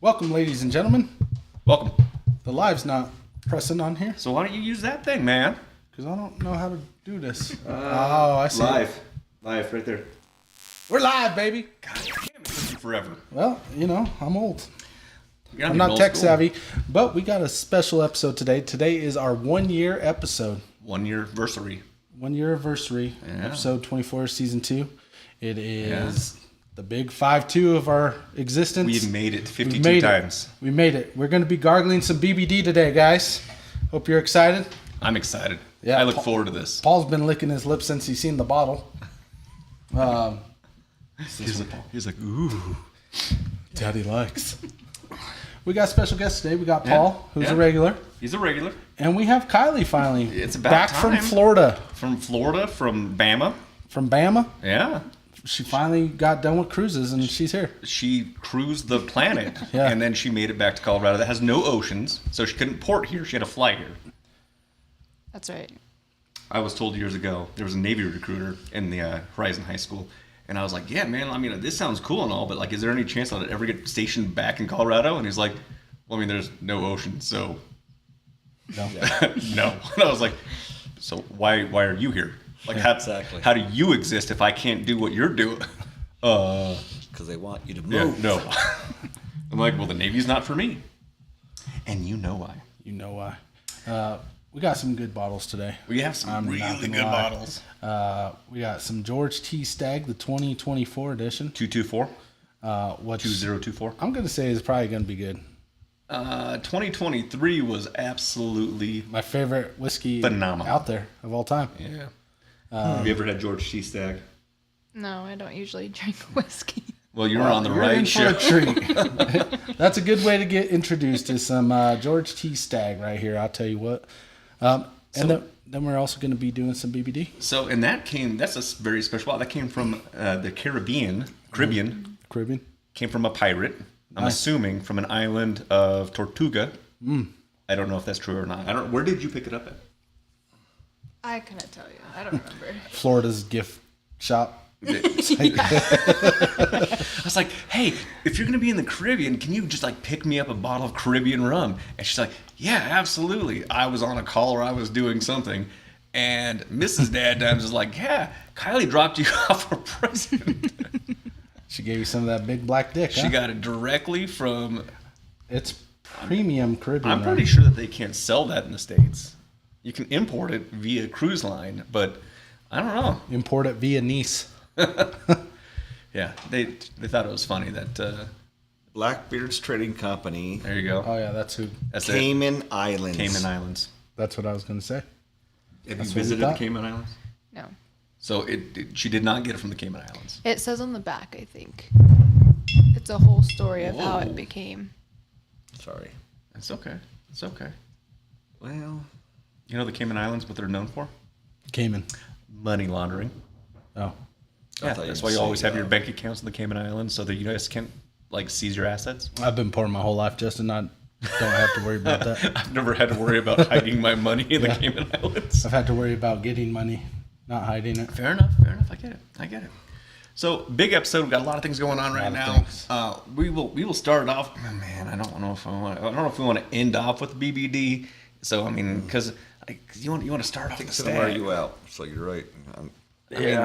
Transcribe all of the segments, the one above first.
Welcome, ladies and gentlemen. Welcome. The live's not pressing on here So why don't you use that thing, man? because I don't know how to do this. I see. Live right there. We're live, baby. God damn, it took you forever. Well, I'm old. You're I'm not old tech school. savvy, but we got a special episode today. Today is our 1 year episode. 1 year anniversary. 1 year anniversary. Yeah. Episode 24, season 2. It is the big 5-2 of our existence. We've made it 52 made times. We made it. We're going to be gargling some BBD today, guys. Hope you're excited. I'm excited. Yeah, I look forward to this. Paul's been licking his lips since he's seen the bottle. He's like, ooh. Daddy likes. We got special guests today. We got Paul, who's a regular. He's a regular. And we have Kylie finally. It's about back time. from Florida. From Bama. From Bama. Yeah. She finally got done with cruises and she's here. She cruised the planet. Yeah. And then she made it back to Colorado. That has no oceans. So she couldn't port here. She had to fly here. That's right. I was told years ago, there was a Navy recruiter in the Horizon High School. And I was like, yeah, man, I mean, this sounds cool and all, but like, is there any chance I'd ever get stationed back in Colorado? And he's like, well, I mean, there's no ocean, so No. no. And I was like, so why are you here? Like, Exactly. How do you exist if I can't do what you're doing? Because they want you to Yeah, move. no. I'm like, well, the Navy's not for me. And you know why. You know why. We got some good bottles today. We have some I'm not really gonna good lie. bottles. We got some George T. Stagg, the 2024 edition. 224? What's 2024? I'm going to say is probably going to be good. 2023 was absolutely My favorite whiskey phenomenal out there of all time. Yeah. Have you ever had George T. Stagg? No, I don't usually drink whiskey. Well, you're on the You're right in for show. a treat. That's a good way to get introduced to some George T. Stagg right here. I'll tell you what. And then we're also going to be doing some BBD. So, and that's a very special bottle. That came from the Caribbean. Caribbean. Came from a pirate. I'm Nice. assuming from an island of Tortuga. I don't know if that's true or not. Where did you pick it up at? I couldn't tell you. I don't remember. Florida's gift shop. I was like, hey, if you're going to be in the Caribbean, can you just like pick me up a bottle of Caribbean rum? And she's like, yeah, absolutely. I was on a call or I was doing something. And Mrs. DadDimes is like, yeah, Kylie dropped you off a present. She gave you some of that big black dick, She huh? got it directly from... It's premium Caribbean. I'm pretty sure that they can't sell that in the States. You can import it via cruise line, but I don't know. Import it via Nice. Yeah, they thought it was funny that... Blackbeard's Trading Company, there you go. Oh, yeah, that's who. That's it. Cayman Islands. Cayman Islands. That's what I was going to say. Have you That's what we visited the thought. Cayman Islands? No. So she did not get it from the Cayman Islands. It says on the back, I think. It's a whole story of how Whoa. it became. Sorry. It's okay. It's okay. Well, You know the Cayman Islands, what they're known for? Cayman. Money laundering. Oh. Yeah, thought you that's were why you saying, always have your bank accounts in the Cayman Islands so that you guys can't like seize your assets. I've been poor my whole life, Justin. I don't have to worry about that. I've never had to worry about hiding my money in the Cayman Islands. I've had to worry about getting money, not hiding it. Fair enough. I get it. So big episode. We've got a lot of things going on right lot now. of things. We will start it off. Oh, man, I don't know if we want to end off with BBD. So I mean, because you want to start off with to the wear stag. you out. So you're right. I mean,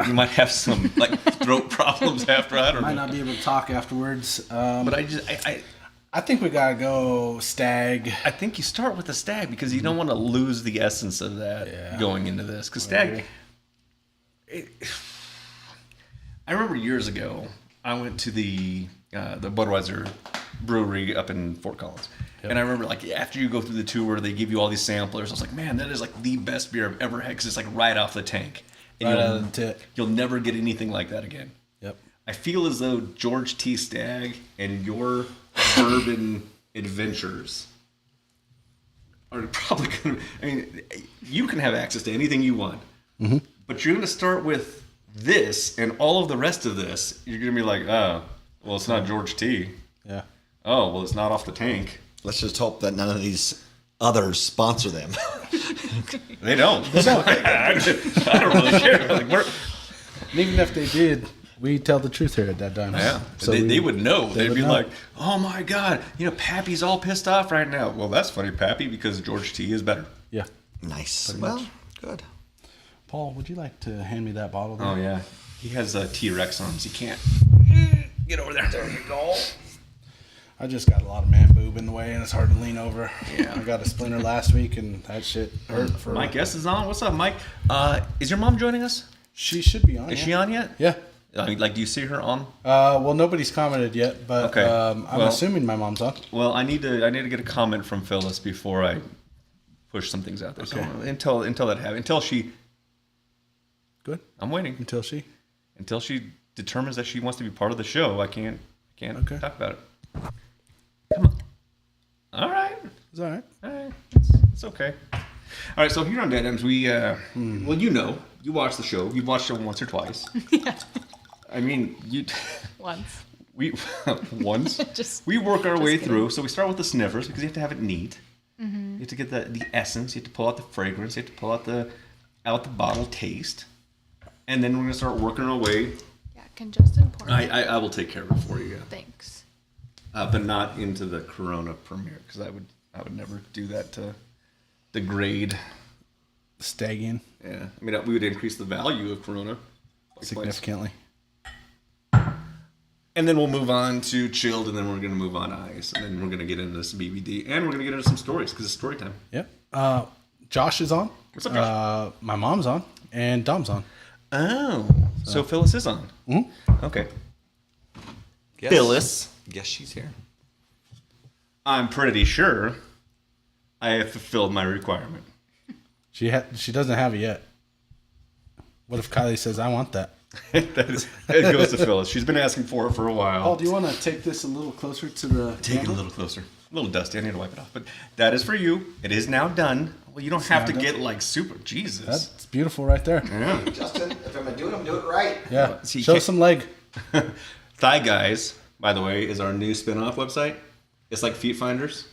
you might have some like throat problems after. I don't Might know. not be able to talk afterwards. But I think we gotta go stag. I think you start with the stag because you don't want to lose the essence of that going into this. Because stag, I remember years ago, I went to the Budweiser brewery up in Fort Collins. Yep. And I remember, like, after you go through the tour, they give you all these samplers. I was like, man, that is, like, the best beer I've ever had because it's, like, right off the tank. And Right out of the tip. You'll never get anything like that again. Yep. I feel as though George T. Stagg and your bourbon adventures are probably going to... I mean, you can have access to anything you want. Mm-hmm. But you're going to start with this and all of the rest of this. You're going to be like, oh, well, it's not George T. Yeah. Oh, well, it's not off the tank. Let's just hope that none of these others sponsor them. They don't. I don't really care. Like, And even if they did, We tell the truth here at DadDimes. Yeah, So they would know. They'd would be know. like, "Oh my God, Pappy's all pissed off right now." Well, that's funny, Pappy, because George T is better. Yeah. Nice. Pretty Well, much. good. Paul, would you like to hand me that bottle? There? Oh yeah, he has T-Rex arms. He can't get over there. There you go. I just got a lot of man boob in the way, and it's hard to lean over. Yeah. I got a splinter last week, and that shit hurt. For Mike Guest is on. What's up, Mike? Is your mom joining us? She should be on. Is yeah. she on yet? Yeah. I mean, like, do you see her on? Well, nobody's commented yet, but Okay. I'm Well- assuming my mom's on. Well, I need to get a comment from Phyllis before I push some things out there. Okay. So until that happens, until she, Good. I'm waiting Until she. until she determines that she wants to be part of the show. I can't Okay. talk about it. Come on. All right. It's all right. All right. It's okay. All right. So here on DadDimes, we well, you watch the show. You've watched it once or twice. Yeah. I mean, Once. we once Just- we work our way kidding. through. So we start with the sniffers because you have to have it neat. You have to get the essence. You have to pull out the fragrance. You have to pull out the bottle taste, and then we're gonna start working our way. Yeah, can Justin pour? I will take care of it for you, Thanks. but not into the Corona premiere because I would never do that to degrade. Stagging Yeah, I mean we would increase the value of Corona like significantly. twice. And then we'll move on to chilled, and then we're gonna move on to ice, and then we're gonna get into some BBD, and we're gonna get into some stories because it's story time. Yep. Josh is on. What's up, Josh? My mom's on, and Dom's on. Oh, so Phyllis is on. Okay. Yes. Phyllis, Guess she's here. I'm pretty sure I have fulfilled my requirement. She doesn't have it yet. What if Kylie says, "I want that"? It goes to Phyllis. She's been asking for it for a while. Paul, do you want to take this a little closer to the Take it a camera? little closer. A little dusty. I need to wipe it off. But that is for you. It is now done. Well, you don't have to now get like super. Jesus. That's beautiful right there. Yeah. Justin, if I'm gonna do it, I'm gonna do it right. Yeah. See, Show can't- some leg. Thigh Guys, by the way, is our new spin-off website. It's like Feet Finders.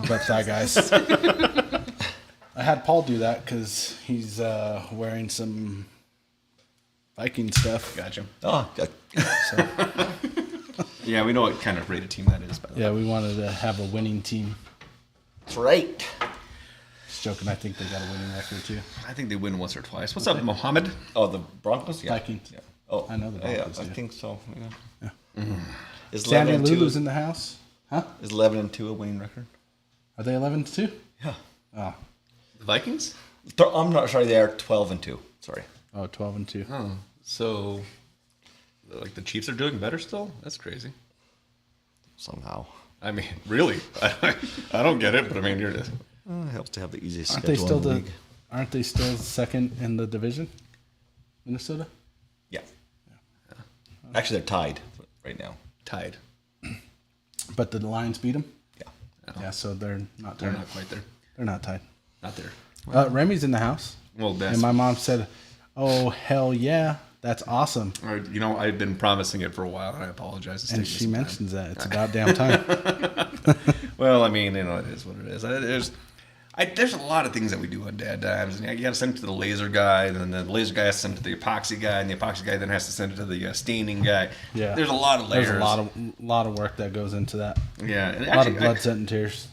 But thigh guys. I had Paul do that because he's wearing some Viking stuff. Gotcha. Oh, So Yeah, we know what kind of rated team that is. By the way. yeah, we wanted to have a winning team. that's right. Just joking. I think they got a winning record too. I think they win once or twice. What's up, Mohammed? Oh, the Broncos? Yeah. Vikings. Yeah. Oh, I know the yeah, Broncos I do. think so. Yeah. Is Sandy 11-2 Lulu's in the house. Huh? Is 11-2 a winning record? Are they 11-2? Yeah. Oh, The Vikings? I'm not sorry. They are 12-2. Sorry. oh 12-2. Oh, so like the Chiefs are doing better still? That's crazy. Somehow. I mean, really? I don't get it, but I mean, you're just. It helps to have the easiest Aren't schedule they still in the the? league. Aren't they still second in the division? Minnesota. Yeah. Actually, they're tied right now. Tied. But the Lions beat them. Yeah. Yeah, so they're not They're tied. not quite there. They're not tied. Not there. Remy's in the house. Well, that's. And my mom said, "Oh hell yeah, that's awesome." Or, I've been promising it for a while, and I apologize. It's And taking she some time. mentions that it's about damn time. Well, I mean, it is what it is. There's a lot of things that we do on DadDimes, and you got to send it to the laser guy, and then the laser guy has to send it to the epoxy guy, and the epoxy guy then has to send it to the staining guy. Yeah, There's a lot of layers. There's a lot of work that goes into that. Yeah, and A lot of actually, blood, sweat, and tears.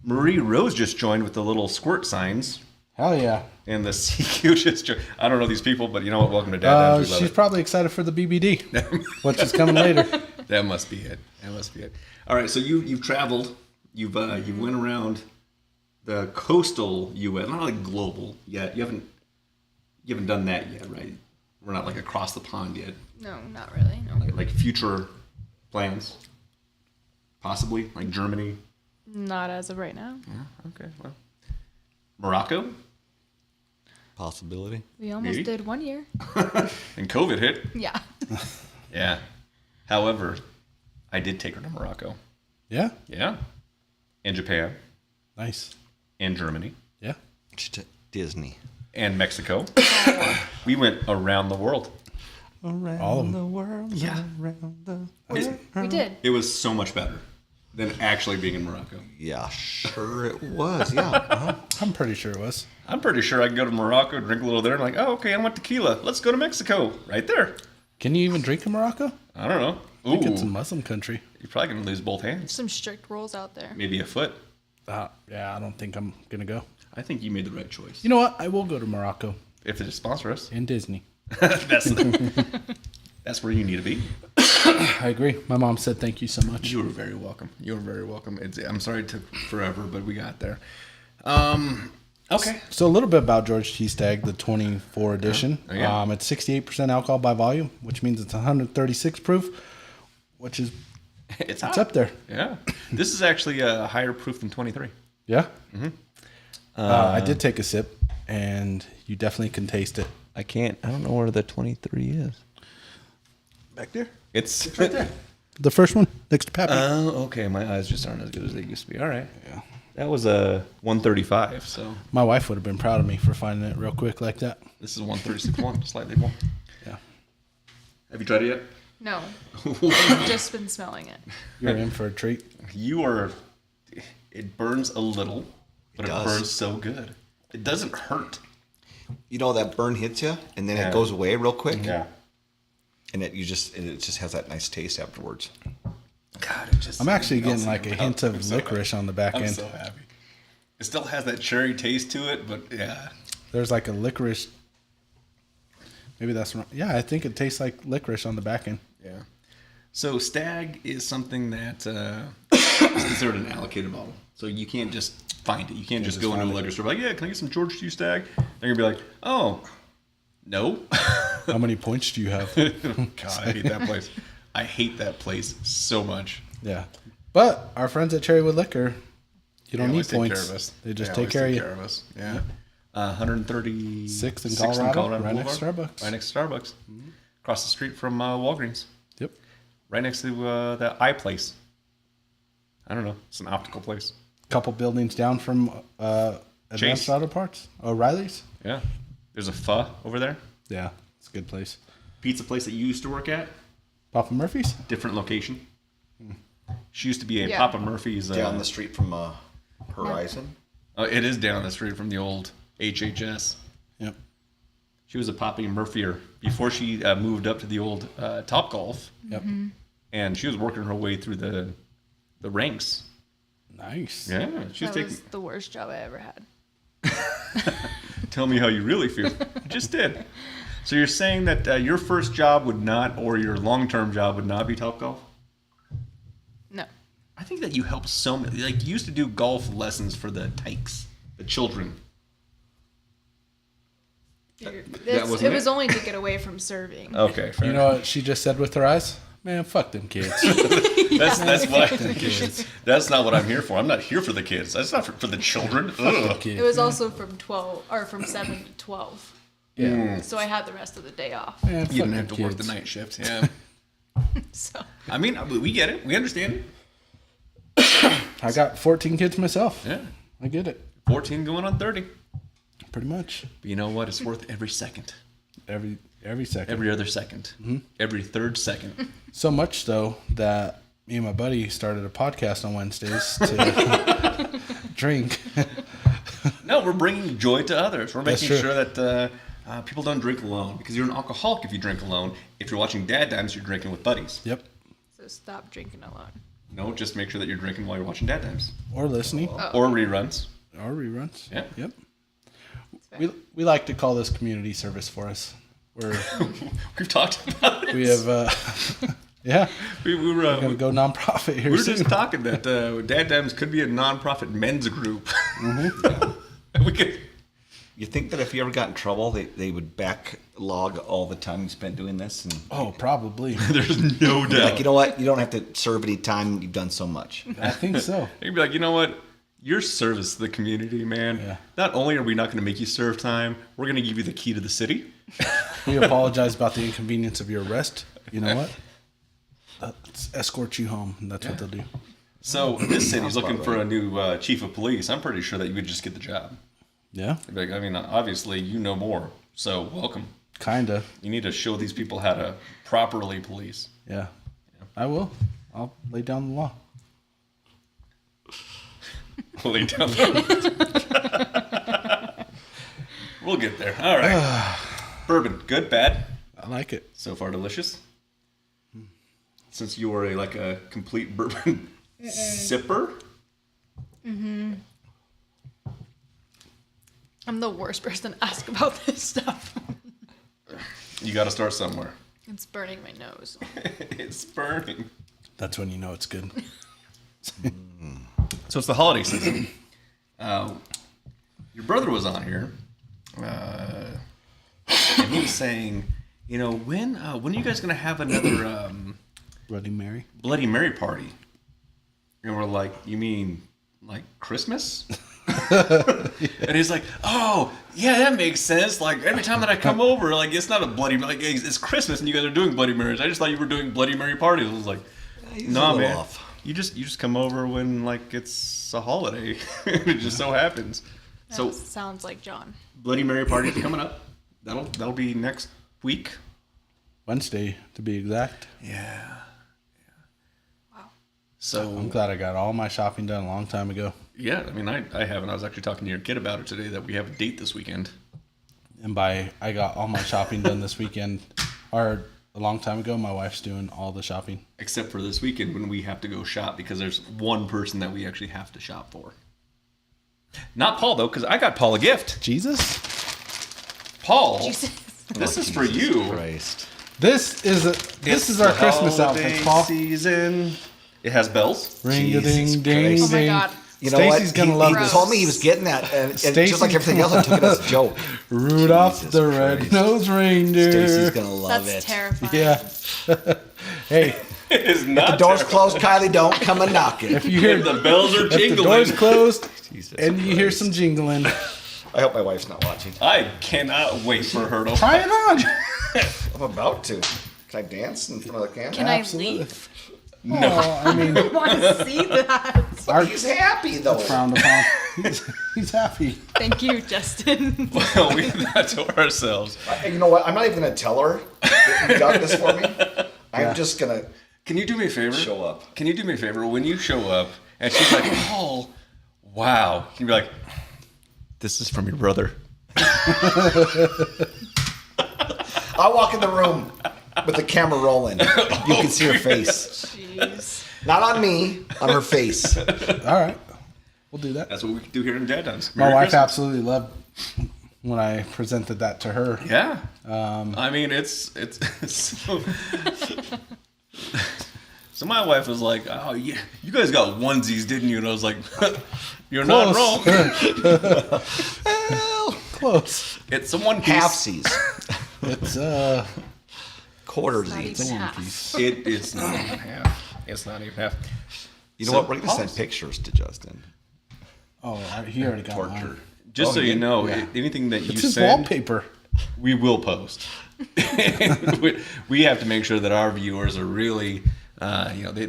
Marie Rose just joined with the little squirt signs, Hell yeah. and the CQ just. I don't know these people, but you know what? Welcome to DadDimes. We love She's it. probably excited for the BBD, which is coming later. That must be it. That must be it. All right, so you've traveled. You've went around the coastal U.S. Not like global yet. You haven't done that yet, right? We're not like across the pond yet. No, not really. No. Like future plans, possibly like Germany. Not as of right now. Yeah. Okay. Well, Morocco. Possibility. We almost Maybe. did 1 year. And COVID hit. Yeah. Yeah. However, I did take her to Morocco. Yeah. Yeah. And Japan. Nice. And Germany. Yeah. Disney. And Mexico. We went around the world. Around All of them. the world. Yeah. Around the We did. It was so much better than actually being in Morocco. Yeah, sure it was. Yeah. Uh-huh. I'm pretty sure it was. I'm pretty sure I could go to Morocco, drink a little there, and like, oh, okay, I want tequila. Let's go to Mexico. Right there. Can you even drink in Morocco? I don't know. I think it's a Muslim country. You're probably going to lose both hands. Some strict rules out there. Maybe a foot. Yeah, I don't think I'm going to go. I think you made the right choice. You know what? I will go to Morocco. If they sponsor us. And Disney. That's where you need to be. I agree. My mom said thank you so much. You were very welcome. You were very welcome. I'm sorry it took forever, but we got there. Okay. So a little bit about George T. Stagg, the 24 edition. Oh, yeah. It's 68% alcohol by volume, which means it's 136 proof, which is It's it's up there. Yeah. This is actually a higher proof than 23. Yeah. Mm-hmm. I did take a sip, and you definitely can taste it. I don't know where the 23 is. Back there. It's right there. The first one next to Pappy. Oh, okay. My eyes just aren't as good as they used to be. All right. Yeah. That was a 135. So My wife would have been proud of me for finding it real quick like that. this is 136.1, slightly more. Yeah. Have you tried it yet? No. I've just been smelling it. You're in for a treat. You are. It burns a little, but it does. burns so good. It doesn't hurt. You know, that burn hits you, and then Yeah. it goes away real quick. Yeah. And it just has that nice taste afterwards. God, it just. I'm actually melts getting like in a your hint mouth. of I'm so licorice on the back I'm end. so happy. It still has that cherry taste to it, but yeah. There's like a licorice. Maybe that's wrong. Yeah, I think it tastes like licorice on the back end. Yeah. So Stag is something that is considered an allocated bottle. So you can't just find it. You can't just go into a liquor store like, yeah, can I get some George T. Stag? They're going to be like, oh, no. How many points do you have? God, I hate that place. I hate that place so much. Yeah. But our friends at Cherrywood Liquor, you don't They need always take points. care of us. They just They take always care of you. us. Yeah. 136 in Colorado, right next to Boulevard. Starbucks. Right next to Starbucks. Across the street from Walgreens. Yep. Right next to that eye place. I don't know. It's an optical place. Couple buildings down from Advanced Chase. Auto Parts. O'Reilly's. Yeah. There's a pho over there. Yeah, it's a good place. Pizza place that you used to work at. Papa Murphy's. Different location. She used to be a Yeah. Papa Murphy's. Down the street from Horizon. It is down the street from the old HHS. Yep. She was a Papa Murphyer before she moved up to the old Top Golf, Yep. and she was working her way through the ranks. Nice. Yeah, she was That taking. was the worst job I ever had. Tell me how you really feel. You just did. So you're saying that your first job would not, or your long-term job would not be Top Golf? No. I think that you helped so many. Like you used to do golf lessons for the tykes, the children. wasn't It was it? only to get away from serving. Okay, fair You know what she just said with her eyes? Man, fuck them kids. That's why. kids. That's not what I'm here for. I'm not here for the kids. That's not for the children. Ugh. It was also from 7 to 12. Yeah. So I had the rest of the day off. Man, You fuck didn't them have to work the kids. night shift. Yeah. So I mean, we get it. We understand it. I got 14 kids myself. Yeah. I get it. 14 going on 30. Pretty much. But you know what? It's worth every second. Every second. Every other second. Every third second. So much so that me and my buddy started a podcast on Wednesdays to drink. No, we're bringing joy to others. We're That's making true. sure that people don't drink alone. Because you're an alcoholic if you drink alone. If you're watching DadDimes, you're drinking with buddies. Yep. stop drinking alone. No, just make sure that you're drinking while you're watching DadDimes. Or listening. Or reruns. Or reruns. Yeah. Yep. We like to call this community service for us. We've talked about it. We have yeah. We were Gonna go nonprofit here we were soon. just talking that DadDimes could be a nonprofit men's group. We could. You think that if you ever got in trouble, they would backlog all the time you spent doing this? And Oh, probably. There's no doubt. like, you know what? You don't have to serve any time. You've done so much. I think so. You'd be like, you know what? Your service to the community, man. Yeah. Not only are we not going to make you serve time, we're going to give you the key to the city. We apologize about the inconvenience of your arrest. You know what? Let's escort you home. And that's what they'll do. So this city's looking for a new chief of police. I'm pretty sure that you would just get the job. Yeah. Like, I mean, obviously you know more, so welcome. Kinda. You need to show these people how to properly police. Yeah. I will. I'll lay down the law. Lay down. We'll get there. All right. Bourbon, good, bad? I like it. So far, delicious. Since you are a complete bourbon sipper. I'm the worst person to ask about this stuff. You got to start somewhere. It's burning my nose. It's burning. That's when you know it's good. So it's the holiday season. Your brother was on here, and he was saying, when are you guys going to have another Bloody Mary. Bloody Mary party? And we're like, you mean like Christmas? And he's like, oh, yeah, that makes sense. Like, every time that I come over, like, it's not a Bloody Mary. Like, it's Christmas and you guys are doing Bloody Marys. I just thought you were doing Bloody Mary parties. I was like, nah, man. Off. You just come over when, like, it's a holiday. It just so happens. That sounds like John. Bloody Mary party coming up. That'll be next week. Wednesday, to be exact. Yeah. Wow. So I'm glad I got all my shopping done a long time ago. Yeah, I mean, I haven't. I was actually talking to your kid about it today that we have a date this weekend. And by I got all my shopping done this weekend, or a long time ago, my wife's doing all the shopping. Except for this weekend when we have to go shop because there's one person that we actually have to shop for. Not Paul, though, because I got Paul a gift. Jesus? Paul, Jesus. This is for you. Christ. This is our Christmas outfit, Paul. Season. It has bells. Ring-a-ding, ding, Christ. Oh my ding. God. You know Stacy's what? gonna love he this. told me he was getting that, and just like everything else, I took it as a joke. Rudolph Jesus the Christ. Red-Nosed Reindeer. Stacy's gonna love That's it. terrifying. Yeah. Hey, It is not. The door's closed, Kylie. Don't come a knocking. if you hear The bells are if the jingling. door's closed Jesus and you hear Christ. some jingling, I hope my wife's not watching. I cannot wait for her to. try it on. I'm about to. Can I dance in front of the camera? Can I Absolutely. leave? No, I mean, I want to see that. He's happy though. frowned upon. He's happy. Thank you, Justin. Well, we did that to ourselves. You know what? I'm not even gonna tell her that you got this for me. I'm just gonna Can you do me a favor? show up. Can you do me a favor? When you show up and she's like, Paul, wow. Can you be like, this is from your brother? I'll walk in the room with the camera rolling. You can see her face. Jeez. Not on me, on her face. All right, we'll do that. That's what we do here in DadDimes. My Merry wife Christmas. absolutely loved when I presented that to her. Yeah. I mean, it's so. So my wife was like, "Oh, yeah, you guys got onesies, didn't you?" And I was like, "You're not wrong." Well, close. It's a one piece. Halfsies. It's Quartersies. Not even one half. piece. It's not even half. It's not even half. You know So, what? We're gonna send pictures to Justin. Oh, he already got Torture. mine. Just so you know, Yeah. anything that you It's his send, wallpaper. we will post. we have to make sure that our viewers are really, they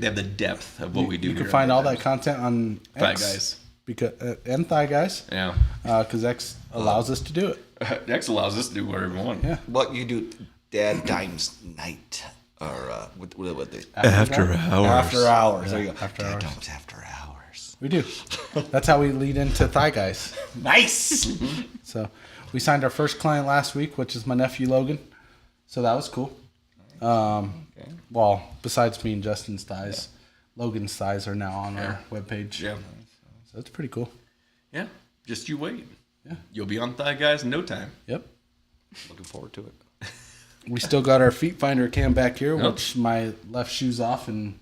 have the depth of what we do. You here can find on all DadDimes. that content on Thigh X. Guys. Because, and Thigh Guys. Yeah. Because X allows us to do it. X allows us to do whatever we want. Yeah. What you do, DadDimes night, or what they After hours. after hours. There you go. After hours. DadDimes after hours. We do. That's how we lead into Thigh Guys. Nice. So we signed our first client last week, which is my nephew Logan. So that was cool. Well, besides me and Justin's thighs, Logan's thighs are now on our webpage. Yeah. So it's pretty cool. Yeah. Just you wait. Yeah. You'll be on Thigh Guys in no time. Yep. Looking forward to it. We still got our feet finder cam back here, Yep. which my left shoe's off and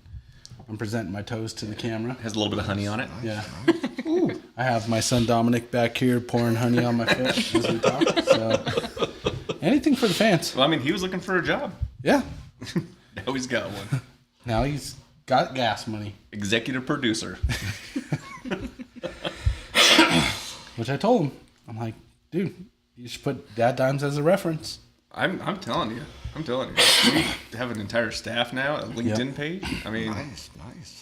I'm presenting my toes to the camera. Has a little bit of honey on it. Yeah. I have my son Dominic back here pouring honey on my foot as we talk. So anything for the fans. Well, I mean, he was looking for a job. Yeah. Now he's got one. Now he's got gas money, Executive producer. which I told him. I'm like, dude, you should put DadDimes as a reference. I'm telling you. I'm telling you. We have an entire staff now, a LinkedIn page. I mean, Nice.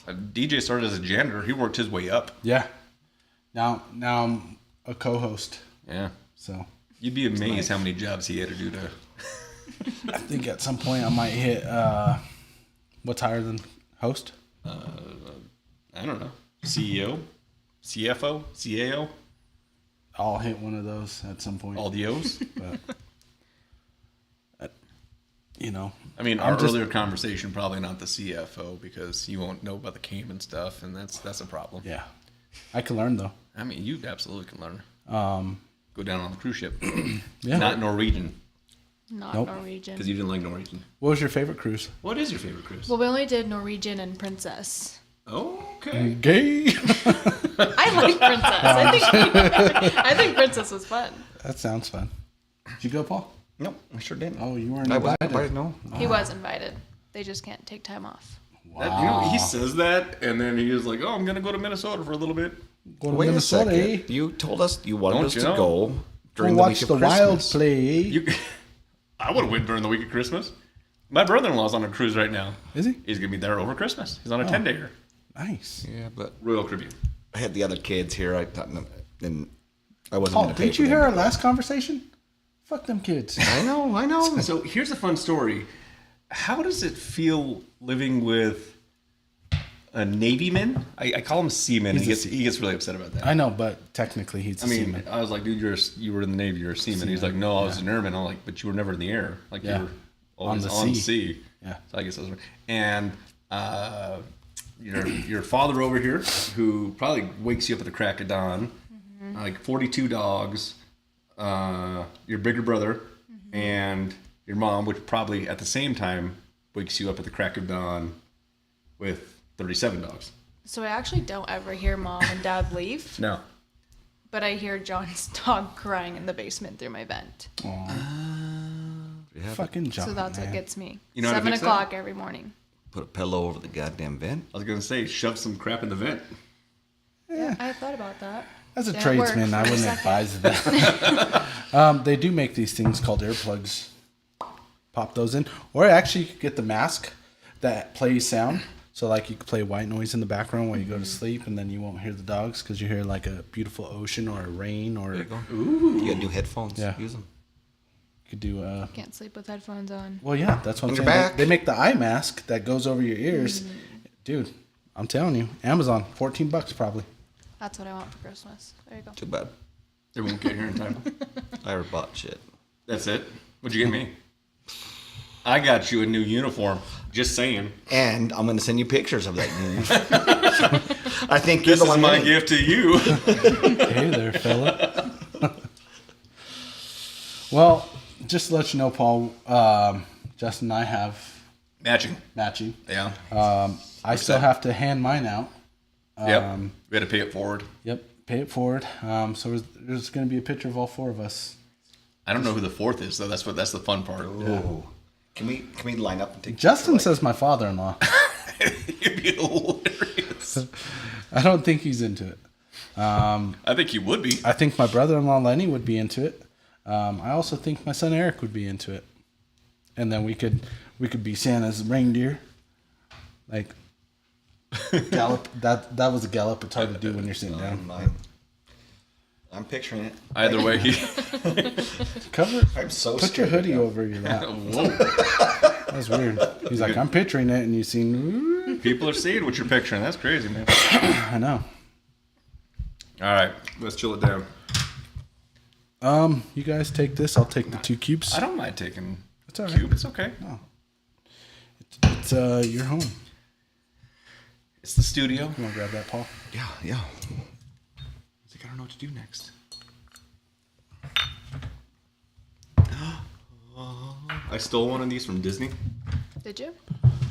DJ started as a janitor. He worked his way up. Yeah. Now I'm a co-host. Yeah. So You'd be amazed how many jobs he had to do to. I think at some point I might hit what's higher than host? I don't know. CEO, CFO, CAO, I'll hit one of those at some point. all the O's. But you know. I mean, I'm our just- earlier conversation, probably not the CFO, because you won't know about the Cayman stuff, and that's a problem. Yeah. I can learn, though. I mean, you absolutely can learn. Um, Go down on the cruise ship. yeah. Not Norwegian, Not Nope. Norwegian. because you didn't like Norwegian. What was your favorite cruise? What is your favorite cruise? Well, we only did Norwegian and Princess. Okay. Gay. I like Princess. I think Princess was fun. That sounds fun. Did you go, Paul? Nope, I sure didn't. Oh, you weren't I wasn't invited. invited, no. He was invited. They just can't take time off. That, you know, he says that, and then he was like, "Oh, I'm gonna go to Minnesota for a little bit." Go to Wait a Minnesota, eh? second. You told us you wanted Don't us you to know? go Go during the watch week the of Wild Christmas. play, eh? You, I would have went during the week of Christmas. My brother-in-law's on a cruise right now. Is he? He's gonna be there over Christmas. He's on a 10-dayer. Nice. Yeah, but Royal Caribbean. I had the other kids here. I thought, and I wasn't Paul, going to pay didn't for you hear them. our last conversation? Fuck them kids. I know. So here's a fun story. How does it feel living with a Navyman? I call him seaman. He gets really upset about that. I know, but technically he's a I mean, seaman. I was like, dude, you were in the Navy, you're a seaman. He's like, no, I was an airman. I'm like, but you were never in the air. Like Yeah. you were always On on the the sea. sea. Yeah. So I guess that's right. And your father over here, who probably wakes you up at the crack of dawn, like 42 dogs, your bigger brother, and your mom, which probably at the same time wakes you up at the crack of dawn with 37 dogs. So I actually don't ever hear Mom and Dad leave, No. but I hear John's dog crying in the basement through my vent. Yeah, Fucking John. So that's man. what gets me. You know how to 7 fix that? o'clock every morning. put a pillow over the goddamn vent. I was going to say, shove some crap in the vent. Yeah, I thought about that. As a Didn't work tradesman, I for a wouldn't second. advise that. They do make these things called earplugs. Pop those in. Or actually, you could get the mask that plays sound. So, like, you could play white noise in the background while you go to sleep, and then you won't hear the dogs because you hear, like, a beautiful ocean or a rain or... There you go. Ooh. You got new headphones. Yeah. Use them. You could do... Can't sleep with headphones on. Well, yeah, that's what I'm On saying. your back. They make the eye mask that goes over your ears. Dude, I'm telling you. Amazon, $14 probably. That's what I want for Christmas. There you go. Too bad. They won't get here in time. I already bought shit. That's it? What'd you get me? I got you a new uniform. Just saying. And I'm going to send you pictures of that news. I think you're This the is one my winning. gift to you. Hey there, fella. Well, just to let you know, Paul, Justin and I have Matching. matching. Yeah. I still have to hand mine out. Yep. We had to pay it forward. Yep, pay it forward. So there's going to be a picture of all four of us. I don't know who the fourth is though. That's the fun part. Ooh. Can we line up and take Justin like, says my father-in-law. It'd be hilarious. I don't think he's into it. I think he would be. I think my brother-in-law Lenny would be into it. I also think my son Eric would be into it. And then we could be Santa's reindeer. Like gallop. That was a gallop. It's hard to do when you're sitting down. I'm picturing it. Either way, he. Cover. I'm so Put your scared hoodie now. over your lap. Whoa. That was weird. He's like, I'm picturing it, and you seen. People are seeing what you're picturing. That's crazy, man. I know. All right, let's chill it down. You guys take this. I'll take the 2 cubes. I don't mind taking It's all right. cube. It's okay. It's your home. It's the studio. You want to grab that, Paul? Yeah. I think I don't know what to do next. I stole one of these from Disney, Did you?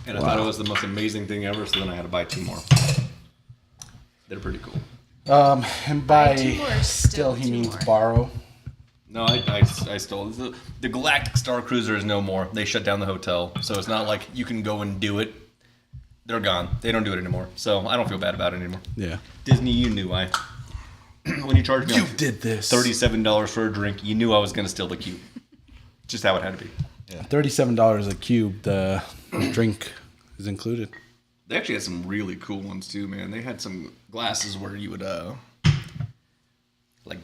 and I thought it was the most amazing thing ever. So then I had to buy 2 more. They're pretty cool. And by 2 more is still, he 2 means more. borrow. No, I stole the Galactic Star Cruiser is no more. They shut down the hotel, so it's not like you can go and do it. They're gone. They don't do it anymore. So I don't feel bad about it anymore. Yeah. Disney, you knew when you charged me You like did this. $37 for a drink, you knew I was going to steal the cube. Just how it had to be. $37 a cube. The drink is included. They actually had some really cool ones too, man. They had some glasses where you would like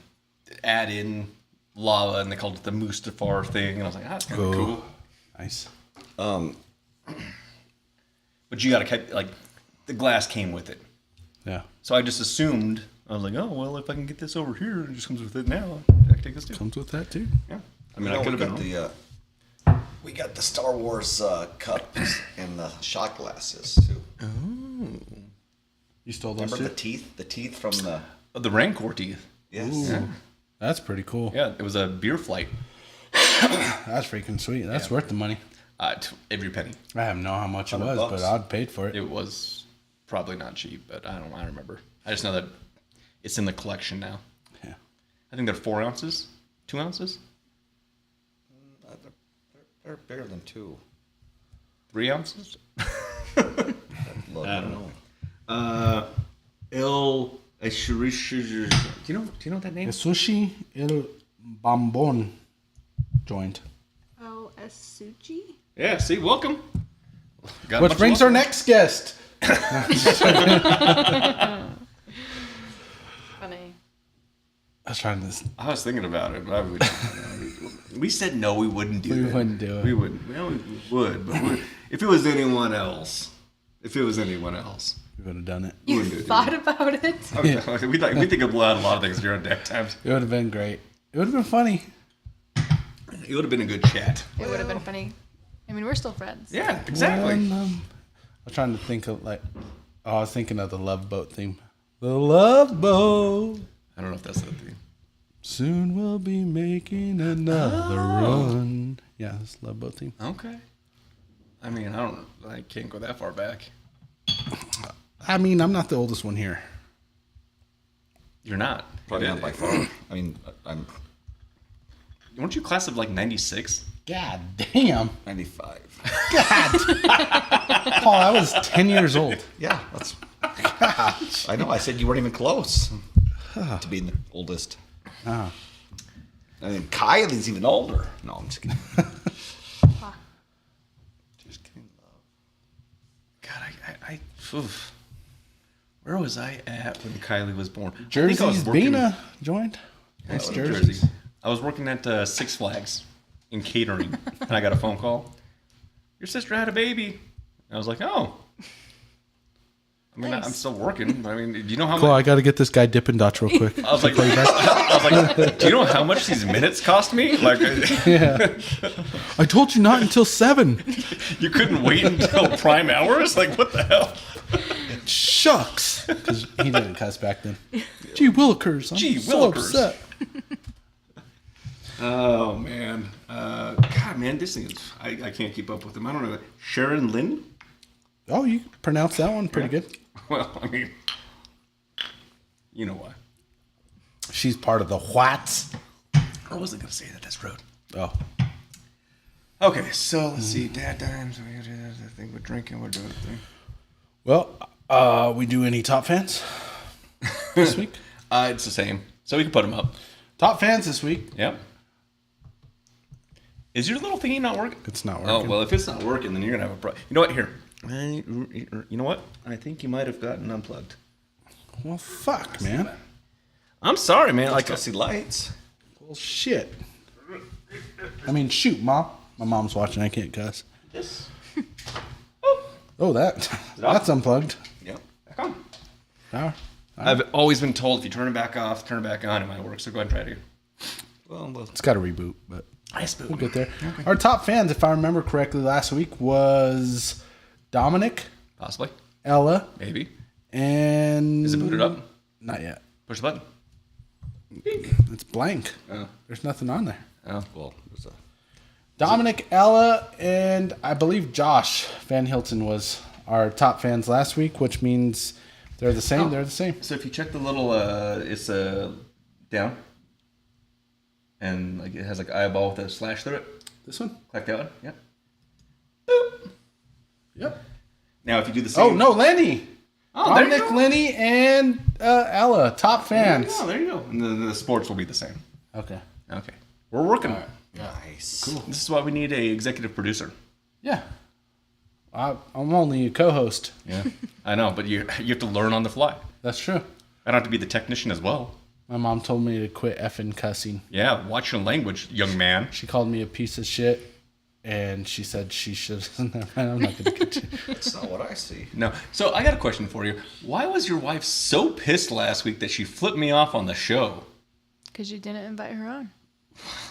add in lava, and they called it the Mustafar thing, and I was like, that's kind of cool. Nice. But you got to keep like the glass came with it, Yeah. so I just assumed I was like, oh well, if I can get this over here, it just comes with it now. I can take this too. Comes with that too. Yeah, I mean, I could have been. We got the Star Wars cups and the shot glasses too. You stole those Remember too? the teeth? The teeth from the The Rancor teeth. yes. Ooh, that's pretty cool. Yeah, it was a beer flight. That's freaking sweet. That's worth the money. Every penny. I have no how much it was, $100. but I'd paid for it. It was probably not cheap, but I don't remember. I just know that it's in the collection now. Yeah. I think they're 4 ounces, 2 ounces, They're bigger than 2. 3 ounces. Look, I don't know. El Shurish. Do you know that name? The Sushi El Bombon joint. Oh, Suchi? Yeah. See, welcome. Got Which much brings our welcome. next guest. Funny. I was trying to. I was thinking about it, but we said no, we wouldn't do it. We wouldn't do it. We wouldn't. Well, we would, but if it was anyone else, we would have done it. You wouldn't do it, thought about it? we think of a lot of things here on DadDimes. It would have been great. It would have been funny. It would have been a good chat. It would have been funny. I mean, we're still friends. Yeah, exactly. When, I was trying to think of I was thinking of the Love Boat theme. The Love Boat. I don't know if that's the thing. Soon we'll be making another run. Yeah, it's Love Boat theme. Okay. I mean, I can't go that far back. I mean, I'm not the oldest one here. You're not. Probably not by far. I mean, I'm Weren't you class of like 96? God damn. 95. Paul, I was 10 years old. Yeah, that's. I know. I said you weren't even close to being the oldest. Oh. I mean, Kylie's even older. No, I'm just kidding. Just kidding. God, oof. Where was I at when Kylie was born? Jersey's Bina joined. Nice Nice Jersey. jerseys. I was working at Six Flags in catering, and I got a phone call. Your sister had a baby. And I was like, oh. I mean, Nice. I'm still working. I mean, do you know how Cool, much? I got to get this guy Dippin' Dots real quick. I was like, do you know how much these minutes cost me? Like, Yeah. I told you not until 7. you couldn't wait until prime hours? Like, what the hell? Shucks. Because he didn't cuss back then. Gee willikers. I'm Gee so willikers. upset. Oh, man. God, man, this thing is... I can't keep up with him. I don't know. Sharon Lynn? Oh, you pronounced that one pretty good. Well, I mean... You know why. She's part of the Whats. I wasn't going to say that. That's rude. Oh. Okay, so let's see. DadDimes. I think we're drinking. We're doing the thing. Well, we do any top fans this week? It's the same. So we can put them up. Top fans this week. Yep. Is your little thingy not working? It's not Oh, working. well, if it's not working, then you're going to have a problem. You know what? Here. You know what? I think you might have gotten unplugged. Well, fuck, man. I'm sorry, man. Like, I see lights. Well, shit. I mean, shoot, Mom. My mom's watching. I can't cuss. Yes. Oh, that's unplugged. Yep. Back on. Power. I've always been told if you turn it back off, turn it back on, it might work. So go ahead and try it again. Well, It's got to reboot, but Nice boot. we'll get there. Okay. Our top fans, if I remember correctly, last week was Dominic, Possibly. Ella, Maybe. and... Is it booted up? Not yet. Push the button. It's blank. Oh. There's nothing on there. Oh. well, there's a. Dominic, Ella, and I believe Josh Van Hilton was our top fans last week, which means they're the same. Oh. They're the same. So if you check the little, it's down, and like it has like eyeball with a slash through it. This one? Click that one. Yep. Boop. Yep. Now if you do the same. Oh, no, Lenny. Oh, there you Dominic, go. Lenny, and Ella, top fans. Oh, there you go. And the sports will be the same. Okay. Okay. We're working. Nice. Cool. This is why we need a executive producer. Yeah. I'm only a co-host. Yeah. I know, but you have to learn on the fly. That's true. I don't have to be the technician as well. My mom told me to quit effing cussing. Yeah, watch your language, young man. She called me a piece of shit, and she said she should. I'm not going to continue. That's not what I see. No. So I got a question for you. Why was your wife so pissed last week that she flipped me off on the show? Because you didn't invite her on.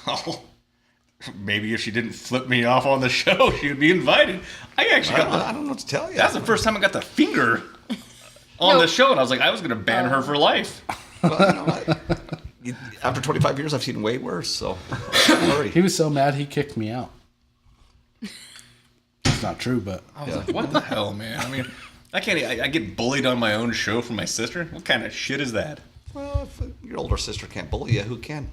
Oh, maybe if she didn't flip me off on the show, she would be invited. I actually I don't know what to tell you. that's the first time I got the finger on the show, and I was like, I was going to ban her for life. Well, you know what? After 25 years, I've seen way worse, so don't worry. He was so mad he kicked me out. It's not true, but I was like, what the hell, man? I mean, I can't. I get bullied on my own show from my sister. What kind of shit is that? Well, if your older sister can't bully you, who can?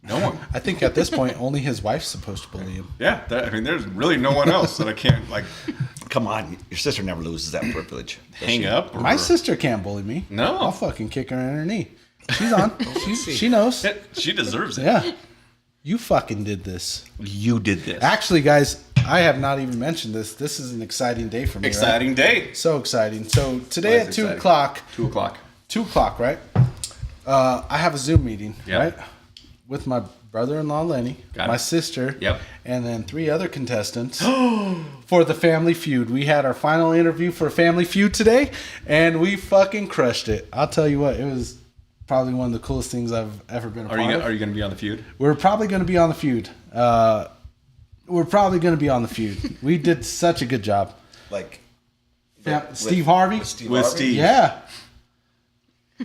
No one. I think at this point only his wife's supposed to bully him. Yeah, I mean, there's really no one else that I can't like Come on, your sister never loses that privilege. hang up. Or, My sister can't bully me. No. I'll fucking kick her in her knee. She's on. She knows. She deserves it. Yeah. You fucking did this. You did this. Actually, guys, I have not even mentioned this. This is an exciting day for me. Exciting day. Right? So exciting. So today Why is at it 2 exciting? o'clock. 2 o'clock. 2 o'clock, right? I have a Zoom meeting, Yep. right? With my brother-in-law, Lenny, Got my it. sister, Yep. and then 3 other contestants for the Family Feud. We had our final interview for Family Feud today, and we fucking crushed it. I'll tell you what, it was probably one of the coolest things I've ever been a part of. Are you going to be on the feud? We're probably going to be on the feud. We did such a good job. Like Steve Harvey? With Steve With Harvey? Steve. Yeah.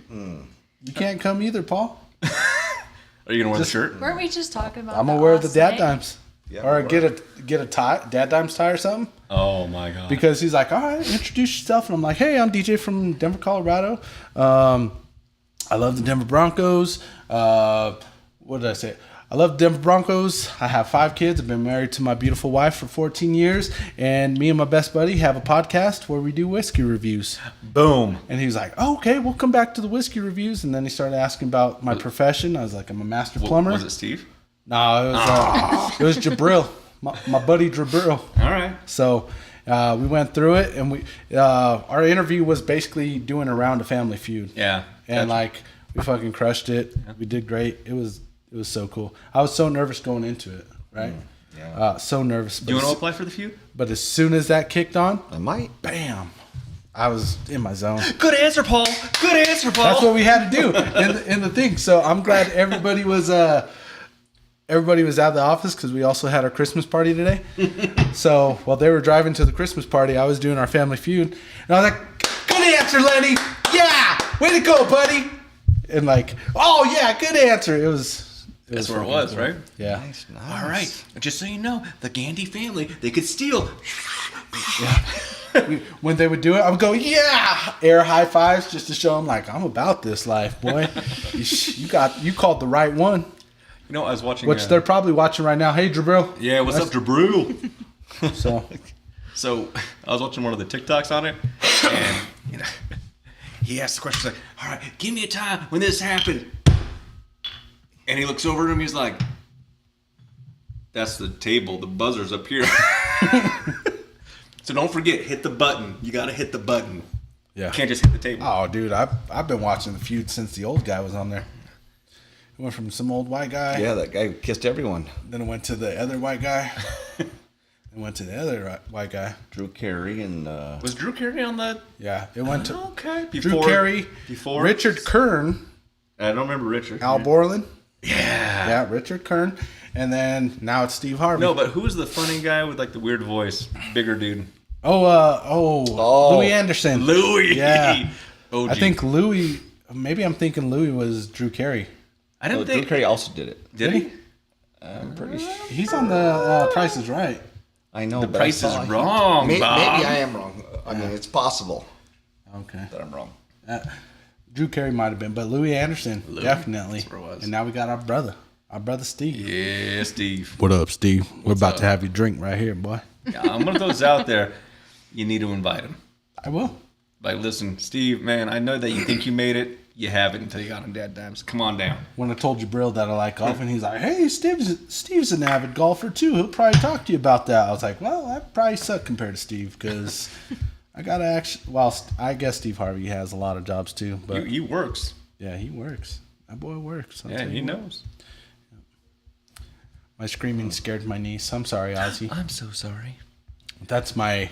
You can't come either, Paul. Are you going to wear the shirt? Weren't we just talking about I'm that gonna wear the last night? DadDimes, Yeah, or we get a tie, DadDimes tie or something. Oh my god. Because he's like, all right, introduce yourself, and I'm like, hey, I'm DJ from Denver, Colorado. I love the Denver Broncos. What did I say? I love the Denver Broncos. I have 5 kids. I've been married to my beautiful wife for 14 years, and me and my best buddy have a podcast where we do whiskey reviews. Boom. And he was like, oh, okay, we'll come back to the whiskey reviews. And then he started asking about my profession. I was like, I'm a master plumber. Was it Steve? No, it was Jabril, my buddy Jabril. All right. So we went through it, and our interview was basically doing a round of Family Feud. Yeah. And like we fucking crushed it. We did great. It was so cool. I was so nervous going into it, right? Yeah. So nervous. Do you want to apply for the feud? But as soon as that kicked on, I might. bam, I was in my zone. Good answer, Paul. Good answer, Paul. That's what we had to do in the thing. So I'm glad everybody was out of the office because we also had our Christmas party today. So while they were driving to the Christmas party, I was doing our Family Feud, and I was like, "Good answer, Lenny. Yeah, way to go, buddy." And like, "Oh yeah, good answer." It was. That's where it fucking was, cool. right? Yeah. Nice. All right. Just so you know, the Gandy family, they could steal. When they would do it, I would go, "Yeah!" Air high fives just to show them like I'm about this life, boy. you called the right one. You know, I was watching. Which they're probably watching right now. Hey, Jabril. Yeah, what's up, Jabril? So So I was watching one of the TikToks on it, and you know, he asked the question like, "All right, give me a time when this happened." And he looks over at him. He's like, "That's the table. The buzzer's up here." So don't forget, hit the button. You got to hit the button. yeah. You can't just hit the table. Oh, dude, I've been watching the feud since the old guy was on there. It went from some old white guy. Yeah, that guy kissed everyone. Then it went to the other white guy. Then went to the other white guy. Drew Carey and Was Drew Carey on that? Yeah, it went to Okay. Drew Carey, Before Richard Kern, I don't remember Richard. Al Borland. Yeah. Yeah, Richard Kern, and then now it's Steve Harvey. No, but who was the funny guy with like the weird voice? Bigger dude. Louis Anderson. Louis. Yeah. OG. I think Louis. Maybe I'm thinking Louis was Drew Carey. I didn't Drew think. Carey also did it. Did he? I'm pretty sure. He's on the Price is Right. I know. The but price I is saw he- wrong, Maybe Bob. I am wrong. I mean, it's possible Okay. that I'm wrong. Drew Carey might have been, but Louis Anderson definitely. that's where it was. And now we got our brother Steve. Yeah, Steve. What up, Steve? We're about up? to have you drink right here, boy. Yeah, I'm one of those out there. You need to invite him. I will. Like, listen, Steve, man, I know that you think you made it. You haven't until you got on DadDimes. Come on down. When I told Jabril that I like golf, and he's like, "Hey, Steve's an avid golfer too. He'll probably talk to you about that." I was like, "Well, I probably suck compared to Steve because I gotta actually." Well, I guess Steve Harvey has a lot of jobs too, but He works. yeah, he works. That boy works. I'll Yeah, tell he you what. knows. My screaming scared my niece. I'm sorry, Ozzy. I'm so sorry. That's my.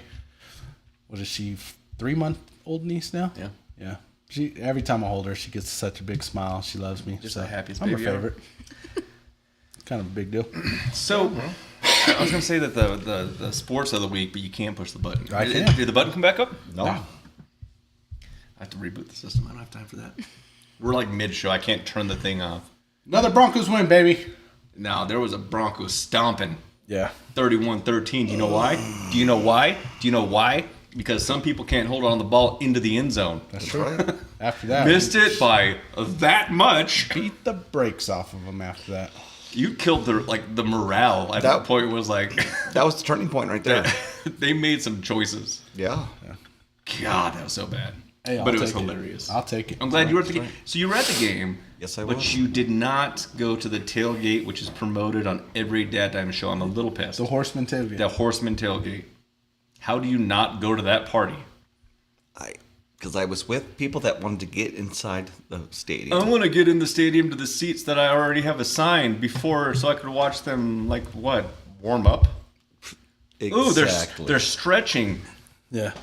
What is she? 3-month-old niece now? Yeah. Yeah. She every time I hold her, she gets such a big smile. She loves me. Just so the happiest I'm her baby ever. favorite. kind of a big deal. So, I was going to say that the sports of the week, but you can't push the button. I can. Did the button come back up? No. No. I have to reboot the system. I don't have time for that. We're like mid-show. I can't turn the thing off. Another Broncos win, baby. No, there was a Broncos stomping. Yeah. 31-13. Do you know why? Do you know why? Do you know why? Because some people can't hold on the ball into the end zone. That's true. After that, Missed it by that much. beat the brakes off of them after that. You killed the morale at that point. Was like That was the turning point right there. they made some choices. Yeah. God, that was so bad. Hey, I'll but it was take hilarious. I'll take it. I'm glad you were at the game. So you were at the game. Yes, I But was. you did not go to the tailgate, which is promoted on every DadDimes show. I'm a little pissed. The Horseman tailgate. The Horseman tailgate. How do you not go to that party? Because I was with people that wanted to get inside the stadium. I want to get in the stadium to the seats that I already have assigned before, so I could watch them. Like what? Warm up. Ooh, they're stretching. Yeah.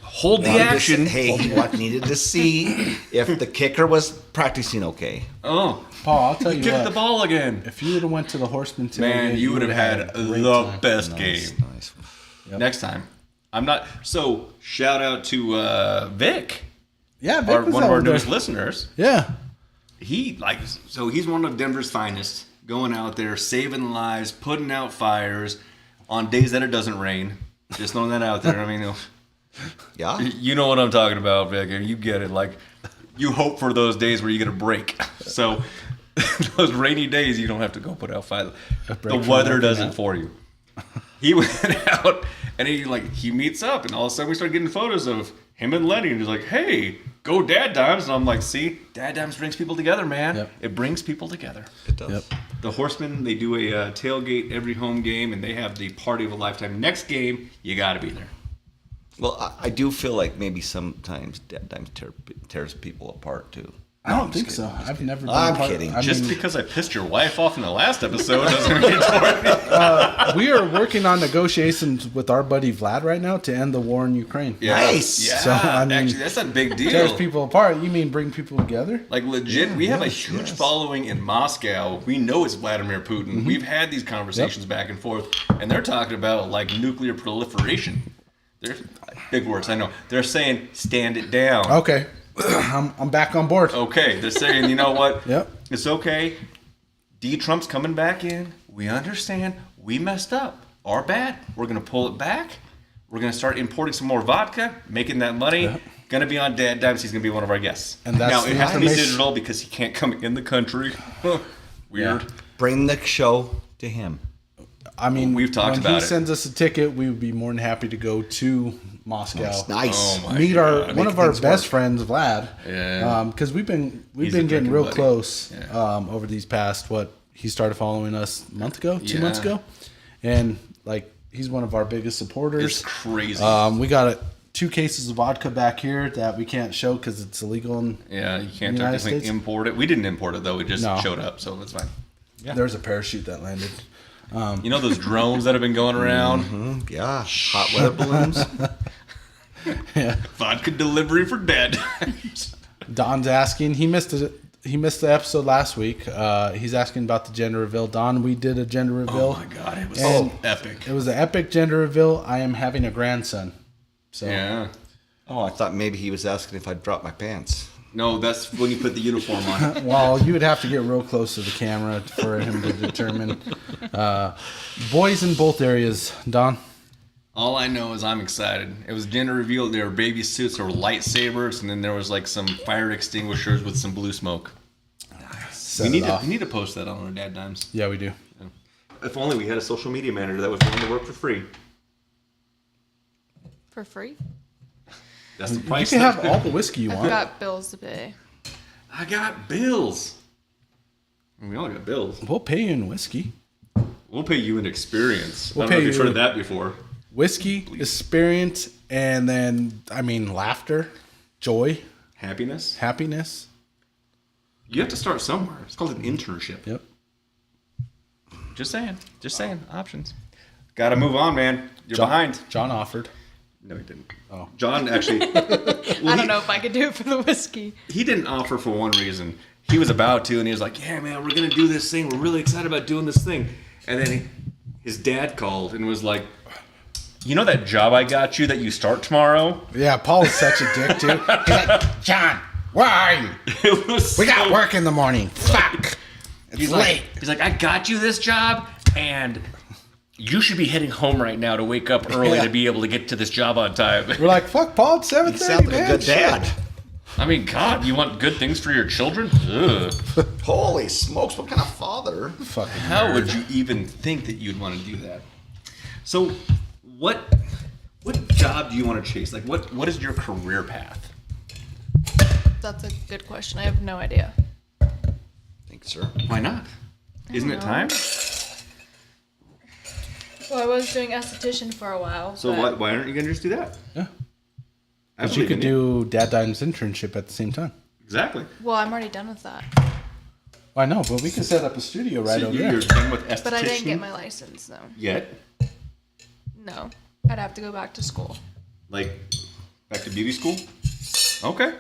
Hold the Wanted to action. see- Hey, what needed to see if the kicker was practicing okay. Oh, Paul, I'll tell you kick what. the ball again. If you would have went to the Horseman tailgate, Man, you would have had a great the time. best Nice, game. nice. Yep. Next time. I'm not. So, shout out to Vic, Yeah, Vic was one of our over there. newest listeners. Yeah. He's one of Denver's finest, going out there, saving lives, putting out fires on days that it doesn't rain. Just throwing that out there. I mean, Yeah. you know what I'm talking about, Vic, and you get it. Like, you hope for those days where you get a break. So, those rainy days, you don't have to go put out fire. The break from weather working does it out. for you. He went out and he meets up, and all of a sudden we start getting photos of him and Lenny, and he's like, "Hey, go DadDimes," and I'm like, "See, DadDimes brings people together, man. Yep. It brings people together." It does. Yep. The Horsemen, they do a tailgate every home game, and they have the party of a lifetime. Next game, you got to be there. Well, I do feel like maybe sometimes DadDimes tears people apart too. I don't think so. I've never been I'm part kidding. I Just mean, because I pissed your wife off in the last episode doesn't mean it's we are working on negotiations with our buddy Vlad right now to end the war in Ukraine. Nice. Yeah, So, I mean, actually, that's a big Tears deal. people apart. You mean bring people together? Like legit, we have a yes, huge yes. following in Moscow. We know it's Vladimir Putin. Mm-hmm. We've had these conversations back and forth, and they're talking about like nuclear proliferation. They're big words, I know. They're saying stand it down. Okay. I'm back on board. Okay, they're saying, you know what? Yep. It's okay. D. Trump's coming back in. We understand. We messed up. Our bad. We're gonna pull it back. We're gonna start importing some more vodka, making that money. Yep. Gonna be on DadDimes. He's gonna be one of our guests. And that's now the it has to be information- digital because he can't come in the country. Weird. Yeah. Bring the show to him. I mean, We've talked when about he it. sends us a ticket, we would be more than happy to go to Moscow. Nice. Oh my Meet God. one Make of our things best work. friends, Vlad. Yeah. Because we've been He's a getting drinking real buddy. close Yeah. over these past he started following us a month ago, 2 Yeah. months ago, and like he's one of our biggest supporters. It's crazy. We got 2 cases of vodka back here that we can't show because it's illegal. And yeah, you can't United technically States? import it. We didn't import it though. It just No. showed up, so that's fine. there's a parachute that landed. You know those drones that have been going around? Yeah. Hot weather balloons. Vodka delivery for dead. Don's asking. He missed the episode last week. He's asking about the gender reveal. Don, we did a gender reveal. Oh my god, it was And epic. It was an epic gender reveal. I am having a grandson. So Yeah. Oh, I thought maybe he was asking if I'd drop my pants. No, that's when you put the uniform on. well, you would have to get real close to the camera for him to determine. Boys in both areas, Don. All I know is I'm excited. It was gender reveal. There were baby suits, there were lightsabers, and then there was like some fire extinguishers with some blue smoke. Set We it off. need to post that on our DadDimes. Yeah, we do. If only we had a social media manager that was willing to work for free. For free? That's the You price. can have all the whiskey you I've want. got bills to pay. I got bills. We all got bills. We'll pay you in whiskey. We'll pay you an experience. We'll I don't know pay if you've you- heard of that before. Whiskey, experience, and then, laughter, joy, Happiness. happiness. You have to start somewhere. It's called an internship. Yep. Just saying. Just saying. Options. Got to move on, man. You're behind. John offered. No, he didn't. Oh. John actually. I don't know if I could do it for the whiskey. He didn't offer for one reason. he was about to, and he was like, yeah, man, we're going to do this thing. We're really excited about doing this thing. And then his dad called and was like, you know that job I got you that you start tomorrow? Yeah, Paul is such a dick, too. He's like, John, where are you? It was We got work in the morning. Fuck. It's late. He's like, I got you this job, and you should be heading home right now to wake up early to be able to get to this job on time. We're like, fuck, Paul, it's 7:30, You sound like man. a good dad. Shit. I mean, God, you want good things for your children? Ugh. Holy smokes, what kind of father? Fucking How would you even think that you'd want to do that? So, what job do you want to chase? Like, what is your career path? That's a good question. I have no idea. Thanks, sir. Why not? Isn't it know. time? Well, I was doing esthetician for a while. So but why aren't you gonna just do that? Yeah. I But you believe could in do DadDimes internship at the same time. Exactly. Well, I'm already done with that. Well, I know, but we can set up a studio right So over you're there. done with esthetician But I didn't get my license, though. yet? No. I'd have to go back to school. Like, back to beauty school? Okay.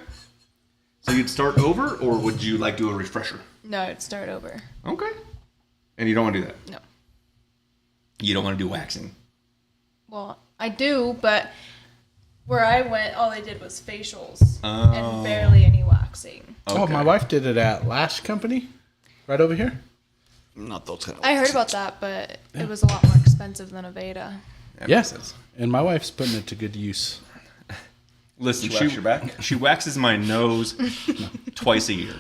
So you'd start over, or would you like do a refresher? No, I'd start over. Okay. And you don't want to do that? No. You don't want to do waxing? Well, I do, but where I went, all they did was facials and barely any waxing. Oh, Okay. my wife did it at Lash Company, right over here. Not those kind of. I heard about that, but it was a lot more expensive than Aveda. That Yeah, makes sense. and my wife's putting it to good use. Listen, She wax your back? she waxes my nose twice a year.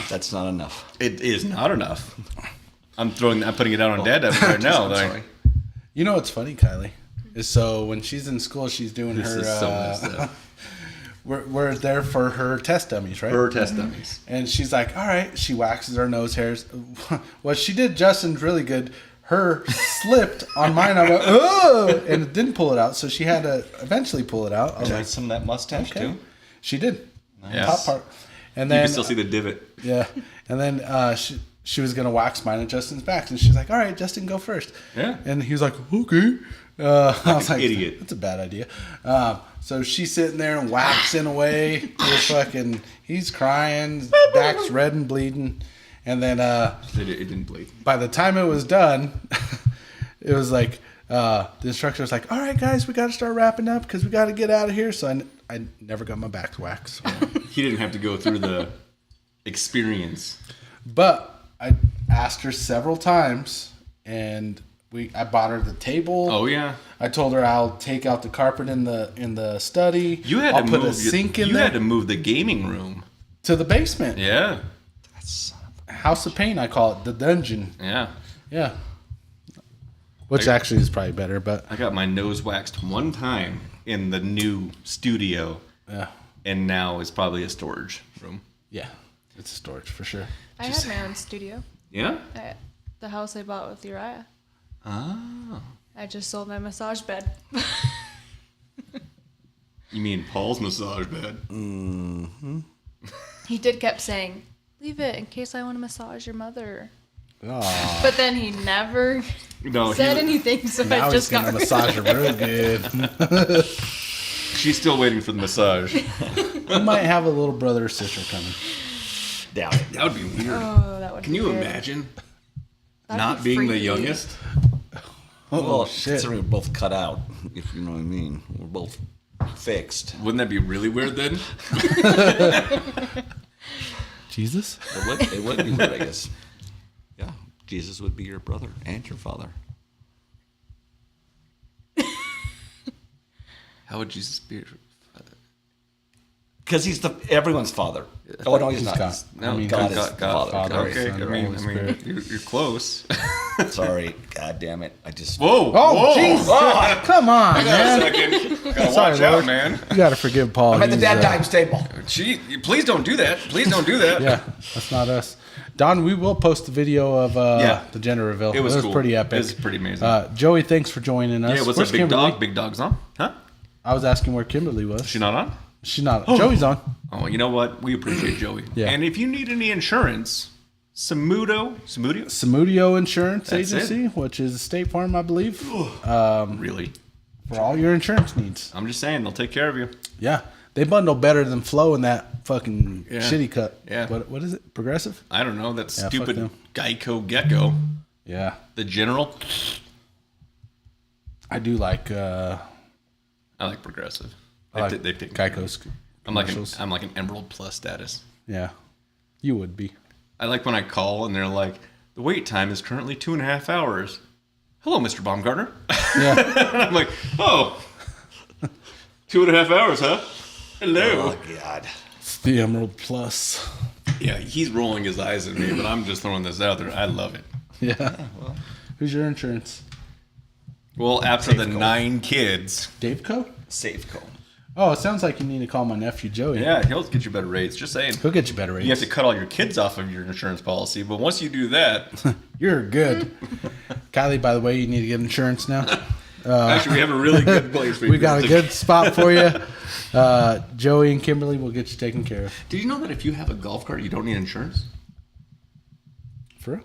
That's not enough. It is not enough. I'm putting it out on DadDimes right now. I'm Like, sorry. You know what's funny, Kylie? Is so when she's in school, she's doing this her. is so messed up. We're there for her test dummies, right? Her test dummies. And she's like, all right. She waxes her nose hairs. What she did, Justin's really good. Her slipped on mine. I went, oh, and it didn't pull it out. So she had to eventually pull it out. I was Got like, some of that mustache okay. too. She did. Yes. Top part. And You then can still see the divot. yeah, and then she was gonna wax mine at Justin's back, and she's like, "All right, Justin, go first." Yeah. And he was like, "Okay." I was like, idiot. That's a bad idea. So she's sitting there and waxing away. He's crying, back's red and bleeding, and then It didn't bleed. by the time it was done, it was like the instructor was like, "All right, guys, we got to start wrapping up because we got to get out of here." So I never got my back waxed. He didn't have to go through the experience. But I asked her several times, and I bought her the table. Oh yeah. I told her I'll take out the carpet in the study. You had I'll to put move a sink in you there had to move the gaming room. to the basement. Yeah. That's House of Pain, I call it, the dungeon. Yeah. Yeah. Which actually is probably better, but I got my nose waxed one time in the new studio, yeah, and now it's probably a storage room. yeah, it's storage for sure. I had my own studio Yeah? at the house I bought with Uriah. Oh. I just sold my massage bed. You mean Paul's massage bed? He kept saying, "Leave it in case I want to massage your mother." Oh, But then he never No, said anything, so now I he's just gonna got massage her real good. she's still waiting for the massage. We might have a little brother or sister coming. doubt it. That would be weird. Oh, that would Can be you weird. imagine That'd not be being the freaky. youngest? Oh Well, shit! considering we're both cut out, if you know what I mean, we're both fixed. Wouldn't that be really weird then? Jesus. It would be weird, I guess. Yeah, Jesus would be your brother and your father. How would Jesus be? Because he's everyone's father. Oh no, he's not. God. No, I mean, God is God. the father. Father. Okay, Son, I Holy mean, Spirit. you're close. Sorry, God damn it! I just. Whoa! Oh, whoa. Jesus! Come on, Hang on a man. second. Gotta Sorry, watch Lord. out, man. You gotta forgive Paul. I'm at the He's, DadDimes table. Gee, please don't do that. Please don't do that. Yeah, that's not us. Don, we will post the video of Yeah. the gender reveal. It was cool. pretty epic. It was pretty amazing. Joey, thanks for joining us. Yeah, what's Where's up, big Kimberly? dog? Big dog's on? Huh? I was asking where Kimberly was. She not on? She's not. Joey's on. Oh, you know what? We appreciate Joey. Yeah. And if you need any insurance, Samudio? Samudio Insurance That's Agency, which is State Farm, I believe, Really? for all your insurance needs. I'm just saying, they'll take care of you. Yeah, they bundle better than Flo in that fucking Yeah. shitty cut. Yeah. What is it? Progressive? I don't know. That fuck stupid them. Geico Gecko. Yeah. The General. I do like I like Progressive. They've taken care of Geico's it. I'm like commercials. an Emerald Plus status. Yeah. You would be. I like when I call and they're like, the wait time is currently 2.5 hours. Hello, Mr. Baumgartner. Yeah. And I'm like, oh, 2.5 hours, huh? Hello. Oh God. It's the Emerald Plus. Yeah, he's rolling his eyes at me, but I'm just throwing this out there. I love it. Yeah. Who's your insurance? Well, after the Safeco. 9 kids, Daveco? Safeco. Oh, it sounds like you need to call my nephew Joey. yeah, he'll get you better rates. Just saying. He'll get you better rates. You have to cut all your kids off of your insurance policy, but once you do that, You're good. Kylie, by the way, you need to get insurance now. actually, we have a really good place for you. We got a good spot for you. Joey and Kimberly will get you taken care of. Did you know that if you have a golf cart, you don't need insurance? For real?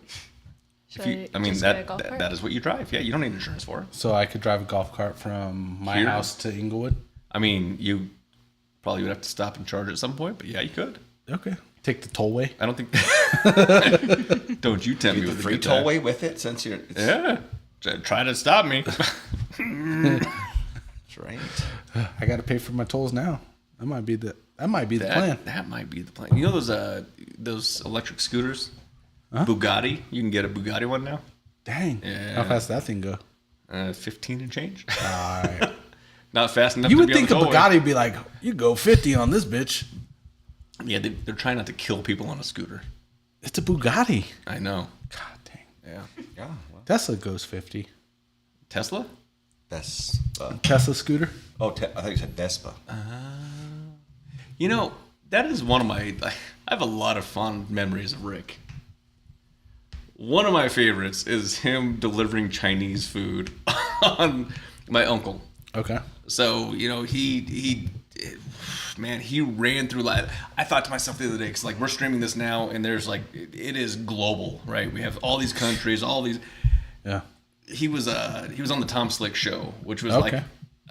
Should If you, I mean, just get a golf cart? that is what you drive. Yeah, you don't need insurance for it. So I could drive a golf cart from my Here? house to Inglewood? I mean, you probably would have to stop and charge at some point, but yeah, you could. Okay. Take the tollway. I don't think. Don't you tempt me The with a free good time. tollway with it since you're. Yeah. Try to stop me. That's right. I got to pay for my tolls now. That might be the plan. That might be the plan. You know those electric scooters? Huh? Bugatti. You can get a Bugatti one now. Dang. Yeah. How fast that thing go? 15 and change. All right. Not fast enough. You to would be on think the a tollway. Bugatti would be like, you go 50 on this bitch. Yeah, they're trying not to kill people on a scooter. It's a Bugatti. I know. God dang. Yeah. Yeah. Well, Tesla goes 50. Tesla? that's. Tesla scooter? I thought you said Vespa. You know, that is one of my. I have a lot of fond memories of Rick. One of my favorites is him delivering Chinese food on my uncle. Okay. So, you know, he ran through life. I thought to myself the other day, because like we're streaming this now, and there's like it is global, right? We have all these countries, all these. Yeah. He was on the Tom Slick show, which was Okay.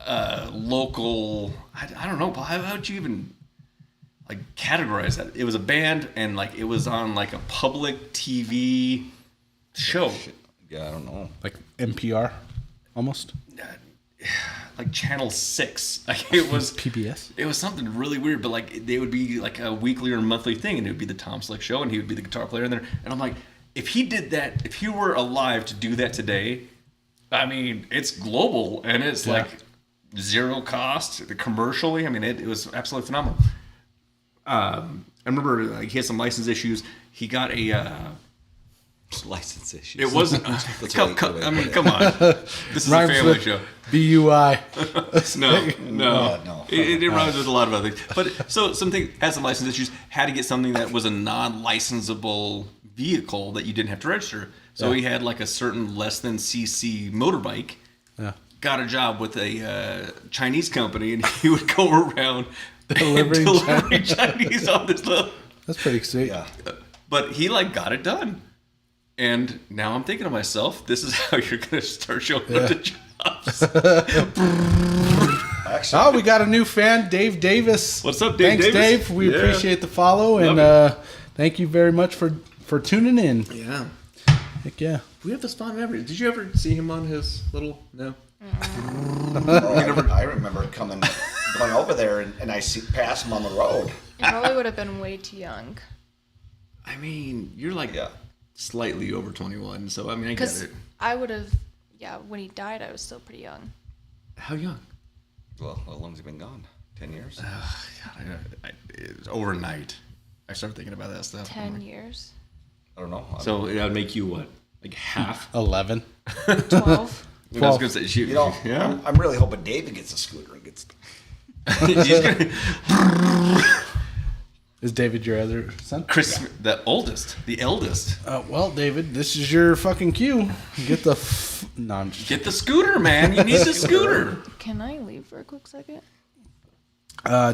like local. I don't know, Paul. How would you even like categorize that? It was a band, and like it was on like a public TV show. Yeah, I don't know. Like NPR almost. Like Channel 6. Like it was PBS. It was something really weird, but like they would be like a weekly or monthly thing, and it would be the Tom Slick show, and he would be the guitar player in there. And I'm like, if he did that, if he were alive to do that today, I mean, it's global and it's Yeah. like zero cost commercially. I mean, it was absolutely phenomenal. I remember like, he had some license issues. He got a. License issues. It wasn't. That's come, the way to I mean, put it. come on. This is Rhymes a family with show. BUI. No. It rhymes with a lot of other things. But so something had some license issues. Had to get something that was a non-licensable vehicle that you didn't have to register. So Yeah. he had like a certain less than CC motorbike. Yeah. Got a job with a Chinese company, and he would go around Delivering Chinese on this little. That's pretty sweet. Yeah. But he like got it done. And now I'm thinking to myself, this is how you're gonna start showing up to jobs. Actually, Oh, we got a new fan, Dave Davis. What's up, Dave Thanks, Davis? Dave. We Yeah. appreciate the follow, and Love thank you very much for tuning in. Yeah. Heck yeah. We have this fond memory. Did you ever see him on his little? No. I remember going over there, and I passed him on the road. You probably would have been way too young. I mean, you're like Yeah. slightly over 21, so I mean, I get Because it. I would have, when he died, I was still pretty young. How young? Well, how long's he been gone? 10 years? God, it's overnight. I started thinking about that stuff. 10 years. I don't know. So it would make you what? Like half? 11. 12. I was gonna say, You know, yeah. I'm really hoping David gets a scooter and gets. He's gonna- Is David your other son? Chris, the eldest. Well, David, this is your fucking cue. Get the. No, I'm just. Get the scooter, man. You need the scooter. Can I leave for a quick second?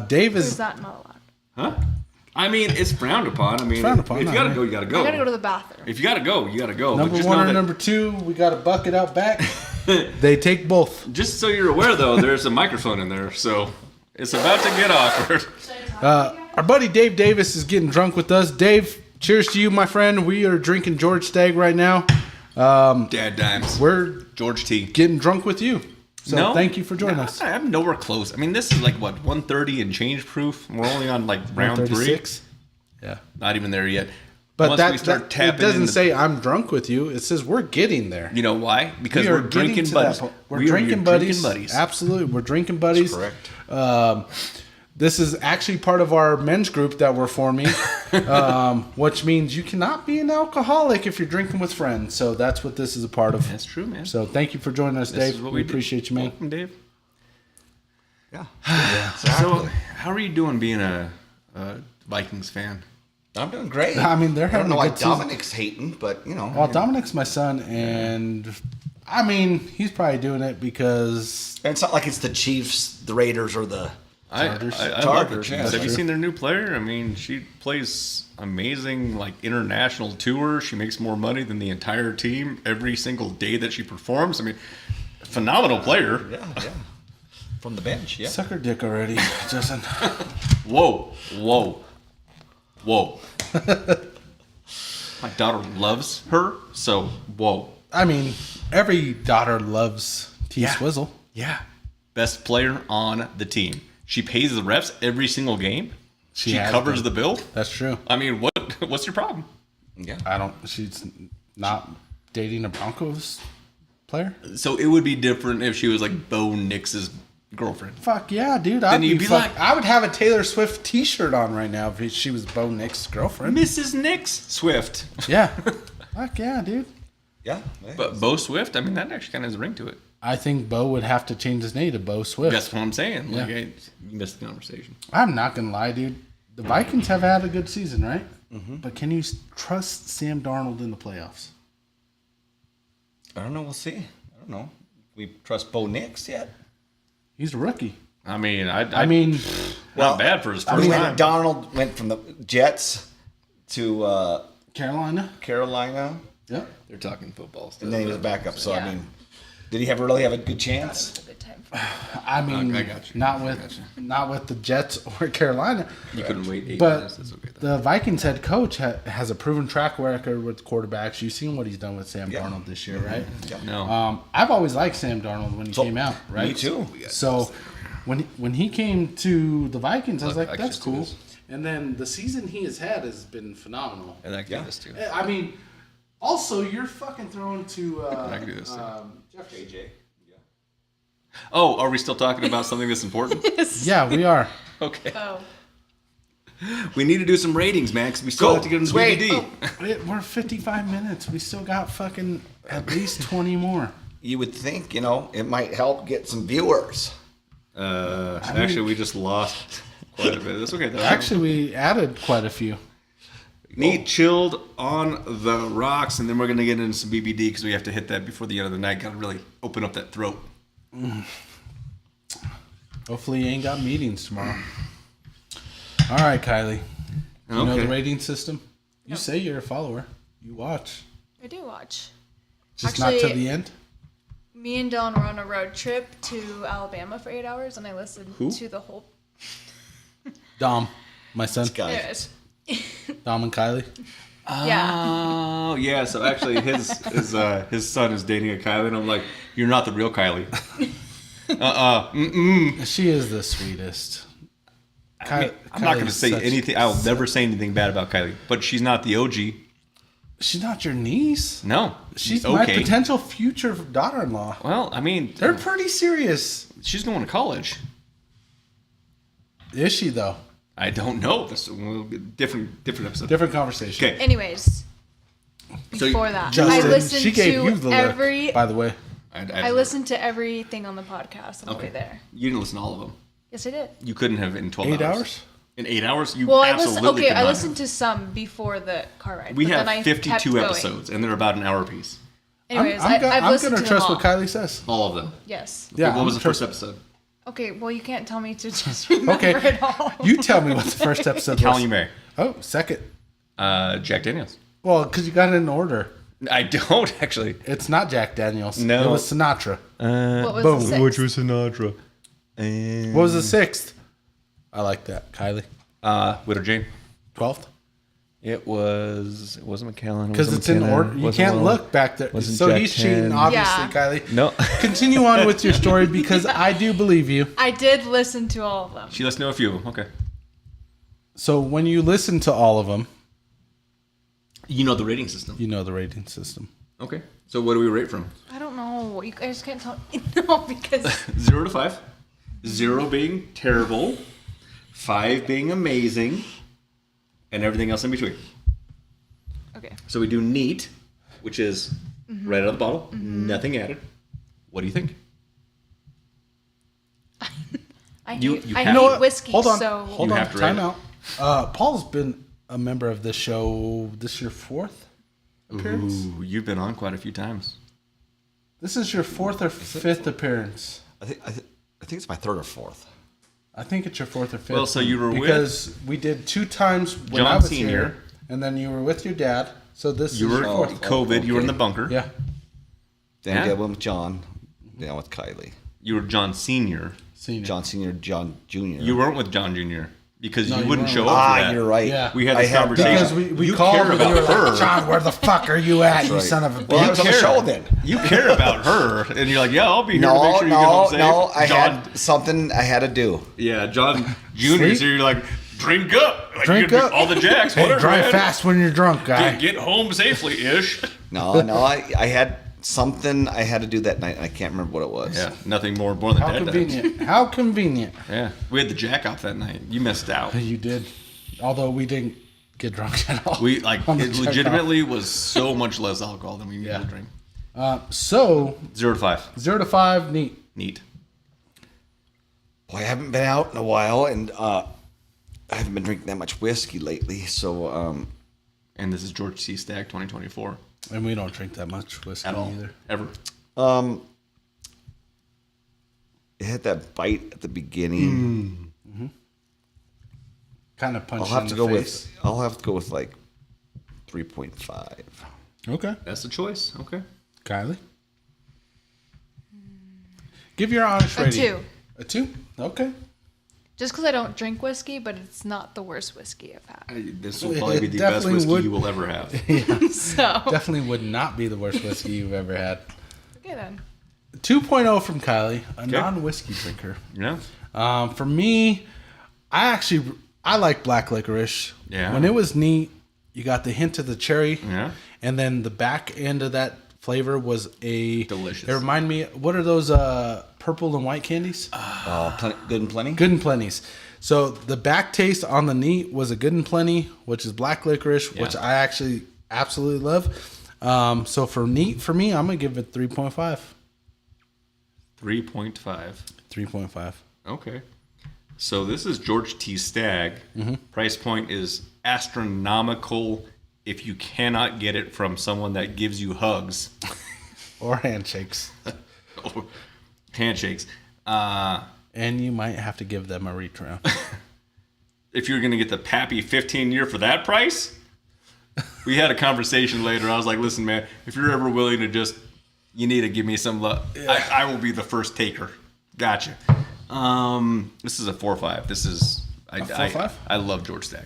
Dave Or is is. that not allowed? Huh? I mean, it's frowned upon. I mean, Frowned upon, if you not gotta really. go, you gotta go. I gotta go to the bathroom. If you gotta go, you gotta go. But Number just one know or that- number two, we got a bucket out back. They take both. Just so you're aware, though, there's a microphone in there, so it's about to get awkward. Our buddy Dave Davis is getting drunk with us. Dave, cheers to you, my friend. We are drinking George Stagg right now. DadDimes. We're George T. getting drunk with you. So thank you for joining us. I'm nowhere close. I mean, this is like, what, 130 and change proof? We're only on like round 3. 136. Yeah. Not even there yet. But Once we start it tapping doesn't into- say I'm drunk with you. It says we're getting there. You know why? Because We are we're getting drinking to that buddies. point. We're We are drinking your buddies. drinking buddies. Absolutely. We're drinking buddies. Correct. This is actually part of our men's group that we're forming, which means you cannot be an alcoholic if you're drinking with friends. So that's what this is a part of. That's true, man. So thank you for joining us, This is Dave. what We do. appreciate you, man. Welcome, Dave. Yeah. So, how are you doing being a Vikings fan? I'm doing great. I mean, they're I don't having know a why good season. Dominic's hating, but you know. Well, Dominic's my son, and I mean, he's probably doing it because And it's not like it's the Chiefs, the Raiders, or the. I love the Chargers, Chiefs. yeah, Have that's you true. seen their new player? I mean, she plays amazing, like international tour. She makes more money than the entire team every single day that she performs. I mean, phenomenal player. Yeah. From the bench, yeah. suck her dick already, Justin. Whoa. My daughter loves her, so whoa. I mean, every daughter loves T Yeah. Swizzle. Yeah. Best player on the team. She pays the refs every single game. She has covers been. the bill. That's true. I mean, what's your problem? Yeah. She's not dating a Broncos player. So it would be different if she was like Bo Nix's girlfriend. Fuck yeah, dude. Then you'd be like- I would have a Taylor Swift T-shirt on right now if she was Bo Nix's girlfriend. Mrs. Nix Swift. Yeah. Fuck yeah, dude. Yeah. But Bo Swift, I mean, that actually kind of has a ring to it. I think Bo would have to change his name to Bo Swift. That's what I'm saying. Like, Yeah. you missed the conversation. I'm not gonna lie, dude. The Vikings have had a good season, right? Mm-hmm. But can you trust Sam Darnold in the playoffs? I don't know. We'll see. I don't know. We trust Bo Nix yet? He's a rookie. I mean, I mean, not bad for his I first mean, time. Donald went from the Jets to Carolina. Carolina, Yep. They're talking football still. and then he was back up. So Yeah. I mean, did he really have a good That chance? was a good time for me. I mean, I got you. not I with got you. not with the Jets or Carolina. You couldn't wait 8 But minutes. That's okay. though. the Vikings head coach has a proven track record with quarterbacks. You've seen what he's done with Sam Yeah. Darnold this year, right? No. I've always liked Sam Darnold when he came out, right? Me too. So when he came to the Vikings, I was like, Look, that's access to cool. this. And then the season he has had has been phenomenal. And I can Yeah. do this too. I mean, also you're fucking throwing to I can do this too. Jeff AJ. Oh, are we still talking about something that's important? Yeah, we are. Okay. Oh. We need to do some ratings, man, because we still Go. have to get into Wait. DVD. We're 55 minutes. We still got fucking at least 20 more. You would think, it might help get some viewers. Actually, we just lost quite a bit. That's okay, though. Actually, we added quite a few. Need chilled on the rocks, and then we're going to get into some BBD because we have to hit that before the end of the night. Got to really open up that throat. Hopefully, you ain't got meetings tomorrow. All right, Kylie. You know Okay. the rating system? You No. say you're a follower. You watch. I do watch. Just not to Actually- the end? Me and Dylan were on a road trip to Alabama for 8 hours, and I listened Who? to the whole. Dom, my son. This guy. Anyways. Dom and Kylie. Yeah. Oh, yeah. So actually, his son is dating a Kylie, and I'm like, you're not the real Kylie. She is the sweetest. I mean, I'm not going to Kylie's say such- anything. I'll never say anything bad about Kylie, but she's not the OG. She's not your niece. No, She's okay. my potential future daughter-in-law. Well, I mean, They're pretty serious. she's going to college. Is she, though? I don't know. This will be different episode. Different conversation. Okay. Anyways. So, Before that, Justin, I listened she gave to you the every. look, by the way. I listened to everything on the podcast on the way Okay. there. You didn't listen to all of them. Yes, I did. You couldn't have in 12 8 hours. hours? In 8 hours? You Well, I absolutely listened. Okay, could I not. listened to some before the car ride. We but have then I kept 52 going. episodes, and they're about an hour apiece. Anyways, I'm I've listened gonna to trust them what all. Kylie says. All of them. Yes. Yeah, What I'm was the gonna first trust- episode? Okay, well, you can't tell me to just remember Okay, it all. you tell me what the first episode Callie was. May. Oh, second. Jack Daniels. Well, because you got it in order. I don't, actually. It's not Jack Daniels. No. It was Sinatra. What was boom. the sixth? was Sinatra. What was the sixth? I like that, Kylie. Widow Jane. 12th? It wasn't McAllen. Because it's in order. You can't look back there. So Jack he's cheating, 10. obviously, Yeah. Kylie. No. Continue on with your story because I do believe you. I did listen to all of them. She listened to a few of them. Okay. So when you listen to all of them, You know the rating system. you know the rating system. Okay. So what do we rate from? I don't know. You guys can't tell. No, because 0 to 5. 0 being terrible. 5 being amazing. And everything else in between. okay. So we do neat, which is right out of the bottle, nothing added. What do you think? I You hate, have- I You hate know what? whiskey. Hold on. So Hold You on. have to rate Time it. out. Paul's been a member of this show. This is your 4th appearance? Ooh, you've been on quite a few times. This is your 4th or 5th appearance. I think it's my 3rd or 4th. I think it's your 4th or 5th. Well, so you were because we did 2 times when John I was Sr.. here, and then you were with your dad. So this You is were your 4th. COVID, you were in the okay. bunker. Yeah. Then Yeah. I got one with John. Then with Kylie. You were John Sr. Senior. John Senior, John Junior. You weren't with John Jr. because No, you you wouldn't weren't. show up for that. You're right. Yeah. We had I this had- conversation. Because we you called care and about you were her. like, John, where the fuck are you at, you right. son of a bitch? Well, I was on the show then. You care about her, and you're like, yeah, I'll be here to make No, sure you get home safe. no. I John, had something I had to do. yeah, John Jr. Sweet. So you're like, drink up, like, Drink you- up. all the jacks, Hey, whatever. drive man. fast when you're drunk, guy. Get home safely, ish. No, I had something I had to do that night. And I can't remember what it was. Yeah, nothing more than How that. convenient. How convenient. Yeah, we had the jack off that night. You missed out. You did. Although we didn't get drunk at all. We like On the it jack legitimately was so much less alcohol than we usually Yeah. drink. So 0 to 5. 0 to 5, neat. Neat. Boy, I haven't been out in a while, and I haven't been drinking that much whiskey lately. So, And this is George C. Stagg 2024 And we don't drink that much whiskey at all either. ever. it had that bite at the beginning. Kind of punch I'll you have in to the go face. with like 3.5. Okay. That's the choice. Okay. Kylie? Give your honest A rating. 2. A 2? Okay. Just because I don't drink whiskey, but it's not the worst whiskey I've had. This will probably be the It best definitely whiskey would- you will ever have. So Definitely would not be the worst whiskey you've ever had. okay then. 2.0 from Kylie, a non-whiskey drinker. Yeah. For me, I like black licorice. Yeah. When it was neat, you got the hint of the cherry. Yeah. And then the back end of that flavor was Delicious. It reminded me, what are those purple and white candies? Good and plenty. Good and Plenty's. So the back taste on the neat was a Good and Plenty, which is black licorice, which Yeah. I actually absolutely love. So for neat, for me, I'm going to give it 3.5. 3.5. 3.5. Okay. So this is George T. Stagg. Price point is astronomical if you cannot get it from someone that gives you hugs. Or handshakes. Handshakes. And you might have to give them a reach around. If you're going to get the Pappy 15 year for that price, we had a conversation later. I was like, listen, man, if you're ever willing to just, you need to give me some love. I will be the first taker. Gotcha. This is a 4.5. This is, I 4.5? I love George Stagg.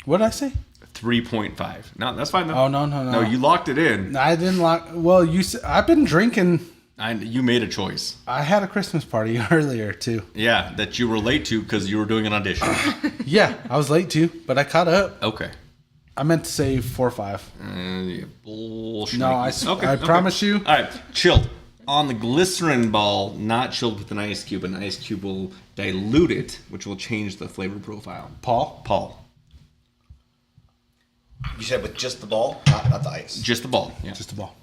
What did I say? 3.5. No, that's fine. Though. Oh, no. No, you locked it in. I didn't like. Well, I've been drinking. You made a choice. I had a Christmas party earlier too. Yeah, that you were late to because you were doing an audition. Yeah, I was late too, but I caught up. Okay. I meant to say 4.5. Yeah, bullshit. No, I promise you. All right, chilled. On the glycerin ball, not chilled with an ice cube. An ice cube will dilute it, which will change the flavor profile. Paul. You said with just the ball, not the ice. Just the ball. Yeah. Just a ball.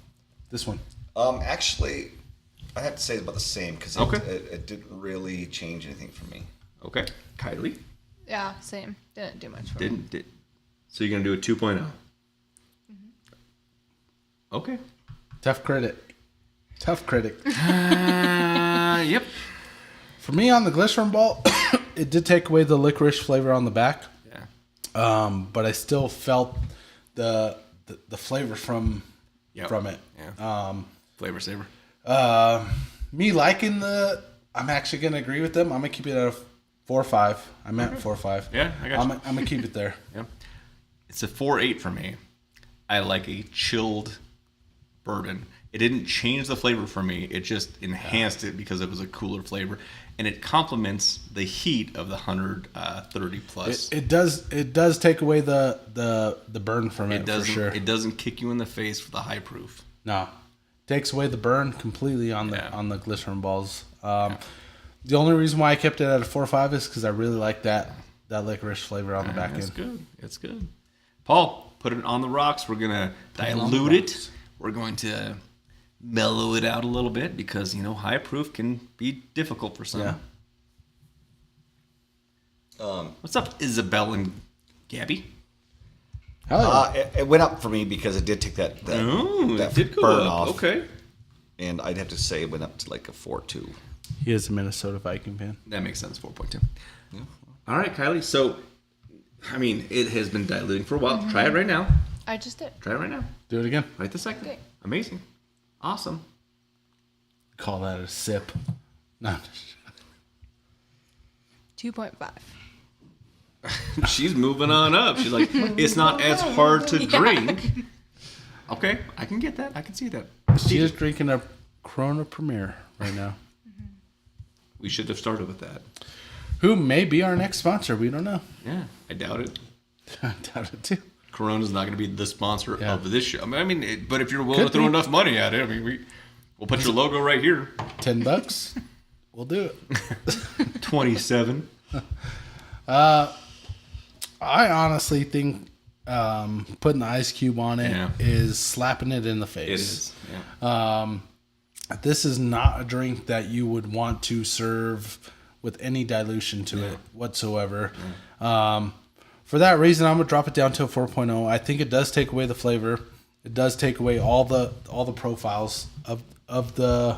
This one. Actually, I have to say it's about the same because Okay. it didn't really change anything for me. Okay. Kylie Yeah, same. Didn't do much for me. did. So you're gonna do a 2.0. Okay. Tough critic. Yep. For me, on the glycerin ball, it did take away the licorice flavor on the back. Yeah. But I still felt the flavor from Yep. it. Yeah. Flavor saver. Me liking I'm actually gonna agree with them. I'm gonna keep it at 4 or 5. I meant 4 or 5. Yeah, I got you. I'm gonna keep it there. Yeah. It's a 4.8 for me. I like a chilled bourbon. It didn't change the flavor for me. It just enhanced it because it was a cooler flavor, and it complements the heat of the 130 plus. It does take away the burn from it for sure. It doesn't kick you in the face with the high proof. No, takes away the burn completely on the glycerin balls. The only reason why I kept it at a 4 or 5 is because I really like that licorice flavor on the back end. It's good. It's good. Paul, put it on the rocks. We're gonna dilute it. We're going to mellow it out a little bit because high proof can be difficult for some. Yeah. What's up, Isabel and Gabby? It went up for me because it did take that It did go burn up. off. Okay. And I'd have to say it went up to like a 4.2. He is a Minnesota Viking fan. That makes sense. 4.2. Yeah. All right, Kylie. So, it has been diluting for a while. Mm-hmm. Try it right now. I just did. Try it right now. Do it again. Right this second. Okay. Amazing. Awesome. Call that a sip. No. 2.5. She's moving on up. She's like, it's not as hard to drink. Okay, I can get that. I can see that. She is drinking a Corona Premier right now. We should have started with that. Who may be our next sponsor? We don't know. Yeah, I doubt it. I doubt it too. Corona's not going to be the sponsor Yeah. of this show. But if you're willing Could to throw be. enough money at it, we'll put your logo right here. $10. We'll do it. 27. I honestly think putting the ice cube on it is slapping it in the face. It is. Yeah. This is not a drink that you would want to serve with any dilution to it whatsoever. For that reason, I'm gonna drop it down to a 4.0. I think it does take away the flavor. It does take away all the profiles of the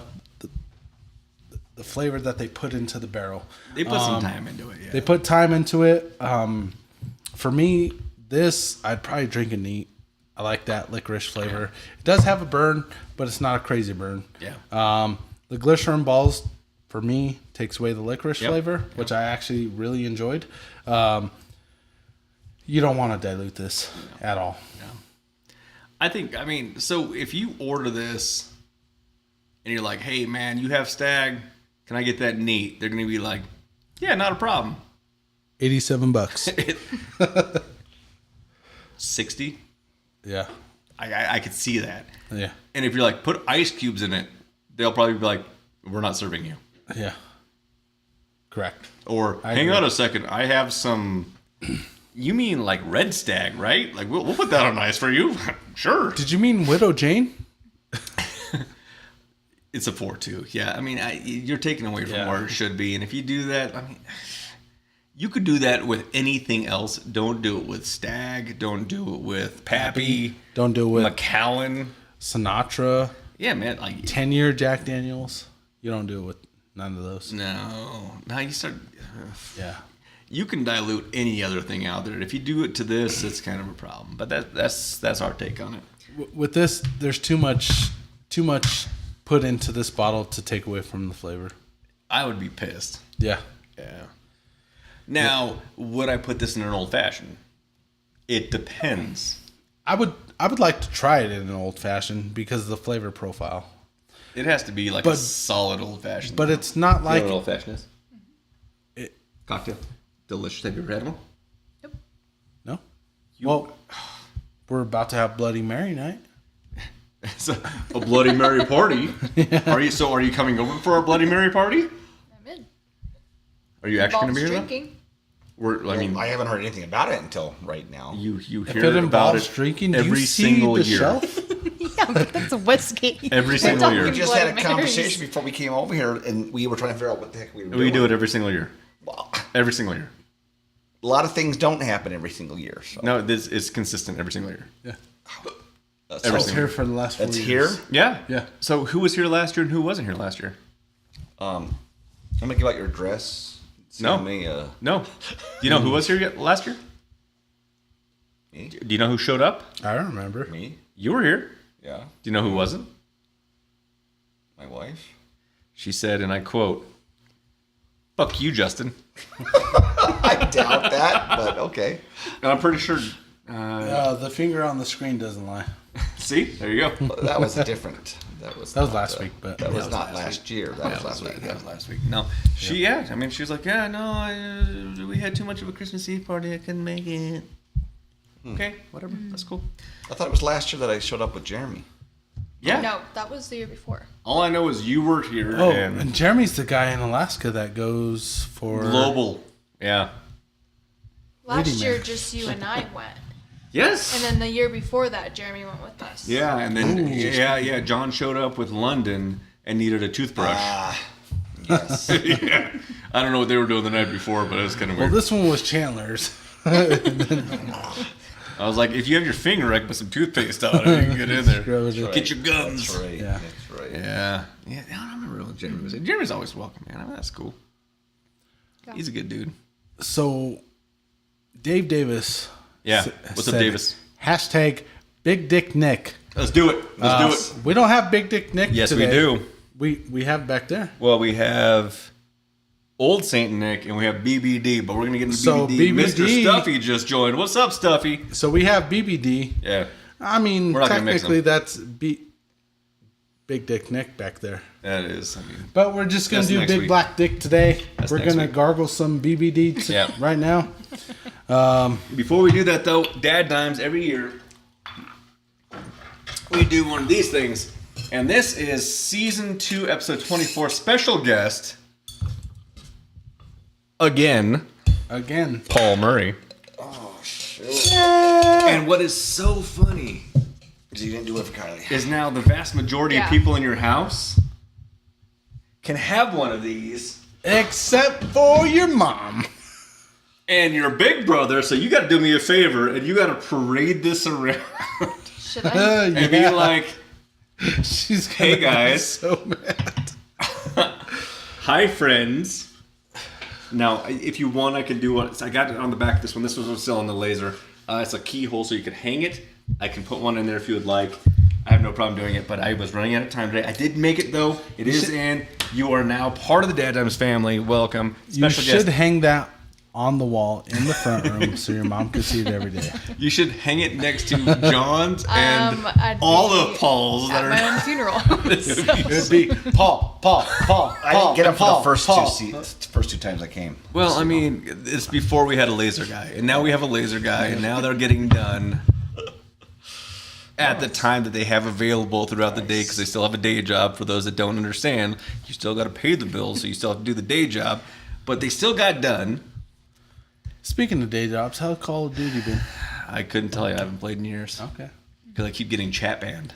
flavor that they put into the barrel. They put some time into it. Yeah. They put time into it. For me, this I'd probably drink it neat. I like that licorice flavor. It does have a burn, but it's not a crazy burn. Yeah. The glycerin balls, for me, takes away the licorice flavor, which I actually really enjoyed. You don't want to dilute this at all. No. I think, so if you order this and you're like, hey, man, you have Stag, can I get that neat? They're going to be like, yeah, not a problem. $87. 60? Yeah. I could see that. Yeah. And if you're like, put ice cubes in it, they'll probably be like, we're not serving you. Yeah. Correct. Or, hang on a second, I have some... You mean like Red Stag, right? Like, we'll put that on ice for you. Sure. Did you mean Widow Jane? It's a 4.2. Yeah, you're taking away from where it should be. And if you do that, you could do that with anything else. Don't do it with Stag. Don't do it with Pappy. Don't do it with Macallan. Sinatra. Yeah, man. 10-year Jack Daniels. You don't do it with none of those. No. Now you start... Yeah. You can dilute any other thing out there. If you do it to this, it's kind of a problem. But that's our take on it. With this, there's too much put into this bottle to take away from the flavor. I would be pissed. Yeah. Yeah. Now, would I put this in an old fashioned? It depends. I would like to try it in an old fashioned because of the flavor profile. It has to be like a solid old fashioned. But it's not like old fashioned is? It, Cocktail. Delicious. Have you ever had one? Yep. No. Well, we're about to have Bloody Mary night. It's a Bloody Mary party. Yeah. Are you coming over for our Bloody Mary party? I'm in. Are you actually going to be here? Drinking. I haven't heard anything about it until right now. You If hear it about involves it drinking, every do you see single the year. shelf? Yeah, but that's a whiskey. Every We're single year. talking We just Bloody had a Marys. conversation before we came over here, and we were trying to figure out what the heck we were doing. We do it every single year. Well, Every single year. a lot of things don't happen every single year. So. No, this is consistent every single year. Yeah. So I was here for the last 4 That's years. here. Yeah. Yeah. So who was here last year and who wasn't here last year? I'm gonna give out your address. No. Me, No. Do you know who was here last year? me. Do you know who showed up? I don't remember. Me. You were here. Yeah. Do you know who wasn't? My wife. She said, and I quote, Fuck you, Justin. I doubt that, but okay. And I'm pretty sure. The finger on the screen doesn't lie. See, there you go. That was different. That was last week, but that was was not last last year. That was last week. That was last week. No, she I mean, she was like, yeah, no, we had too much of a Christmas Eve party. I couldn't make it. Okay, whatever. That's cool. I thought it was last year that I showed up with Jeremy. Yeah. No, that was the year before. All I know is you were here. Oh, and and Jeremy's the guy in Alaska that goes for global. Yeah. Last year, minute. just you and I went. Yes. And then the year before that, Jeremy went with us. Yeah, and then John showed up with London and needed a toothbrush. Yes. Yeah. I don't know what they were doing the night before, but it was kind of Well, weird. this one was Chandler's. I was like, if you have your finger, I can put some toothpaste on it. You can get in there. Get your guns. That's right. Yeah. That's right. Yeah. Yeah, I don't remember what Jeremy was saying. Jeremy's always welcome, man. I mean, that's cool. Yeah. He's a good dude. So, Dave Davis. Yeah. What's up, said, Davis? Hashtag Big Dick Nick. Let's do it. Let's do it. We don't have Big Dick Nick Yes, today. we do. We have back there. Well, we have Old Saint Nick and we have BBD, but we're going to get into So, BBD. BBD Mr. Stuffy just joined. What's up, Stuffy? So we have BBD. Yeah. I mean, We're not gonna mix technically them. that's Big Dick Nick back there. That is. I mean, But we're just going That's to do next Big week. Black Dick today. That's We're next going to week. gargle some BBD Yeah. right now. before we do that, though, DadDimes, every year, we do one of these things. And this is Season 2, Episode 24, special guest, again, Paul Murray. Oh, shoot. And what is so funny You didn't do it for Kylie. is now the vast majority of Yeah. people in your house can have one of these. Except for your mom. And your big brother, so you got to do me a favor, and you got to parade this around Should I? and be like, She's Hey, gonna be guys. so mad. hi, friends. Now, if you want, I can do one. I got it on the back of this one. This was still on the laser. It's a keyhole, so you could hang it. I can put one in there if you would like. I have no problem doing it, but I was running out of time today. I did make it, though. It is in. You are now part of the DadDimes family. Welcome. You Special should guest. hang that on the wall in the front room so your mom can see it every day. You should hang it next to John's and I'd all be of Paul's that At my are. own funeral. It would be Paul. I didn't get him for Paul, the first Paul. first two times I came. Well, I mean, it's before we had a laser guy, and now we have a laser guy, and now they're getting done at the time that they have available throughout the day because they still have a day job. For those that don't understand, you still got to pay the bills, so you still have to do the day job, but they still got done. Speaking of day jobs, how's Call of Duty been? I couldn't tell you. I haven't played in years Okay. because I keep getting chat banned.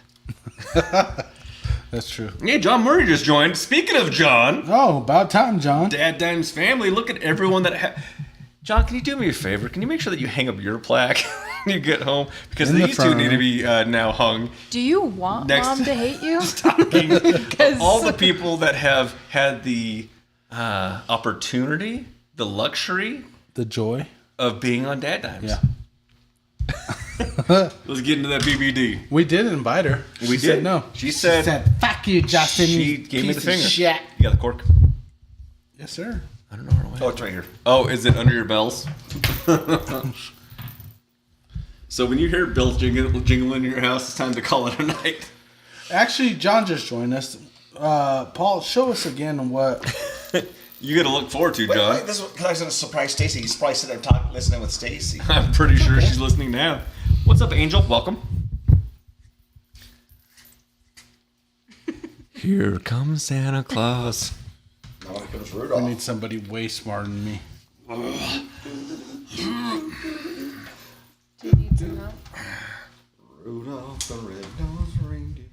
That's true. Hey, John Murray just joined. Speaking of John, Oh, about time, John. DadDimes family, look at everyone that. John, can you do me a favor? Can you make sure that you hang up your plaque when you get home? Because In the these two front need to room. be now hung. Do you want Next- mom to hate you? All the people that have had the opportunity, the luxury The joy. of being on DadDimes. Yeah. Let's get into that BBD. We did invite her. We She did. said no. She said, fuck you, Justin. she you gave me the piece of finger. Shit. You got the cork? Yes, sir. I don't know where it went. Oh, it's right here. Oh, is it under your bells? So when you hear bells jingling in your house, it's time to call it a night. Actually, John just joined us. Paul, show us again what. You got to look forward to, John. Wait, this is because I was going to surprise Stacy. He's probably sitting there listening with Stacy. I'm pretty sure she's listening now. What's up, Angel? Welcome. Here comes Santa Claus. Now here comes I Rudolph. need somebody way smarter than me. Do you need some help? Rudolph the red-nosed reindeer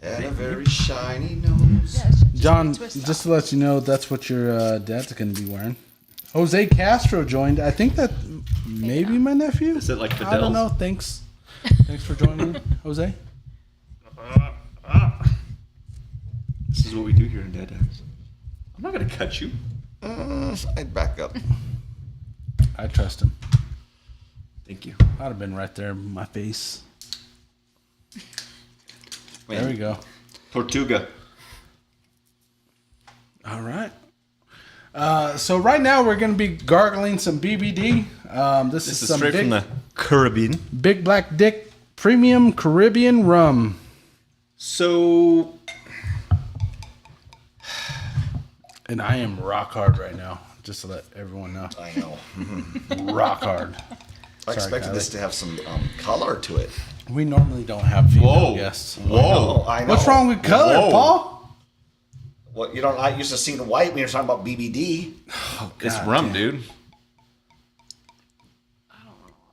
had a very shiny nose. Yeah, it should just John, be a twist just off. to let you know, that's what your dad's going to be wearing. Jose Castro joined. I think that maybe my nephew. Is it like I don't Fidel's? know. Thanks. Thanks for joining, Jose. This is what we do here in DadDimes. I'm not going to cut you. I'd back up. I trust him. Thank you. I'd have been right there in my face. Man. There we go. Tortuga. All right. So right now we're going to be gargling some BBD. This is some straight from the Caribbean. Big Black Dick Premium Caribbean Rum. So, And I am rock hard right now, just to let everyone know. I know. Rock hard. I expected this to have some color to it. We normally don't have female guests. Whoa. I know. What's wrong with color, Whoa. Paul? Well, you don't. I used to see the white when you're talking about BBD. Oh, It's God rum, damn. dude.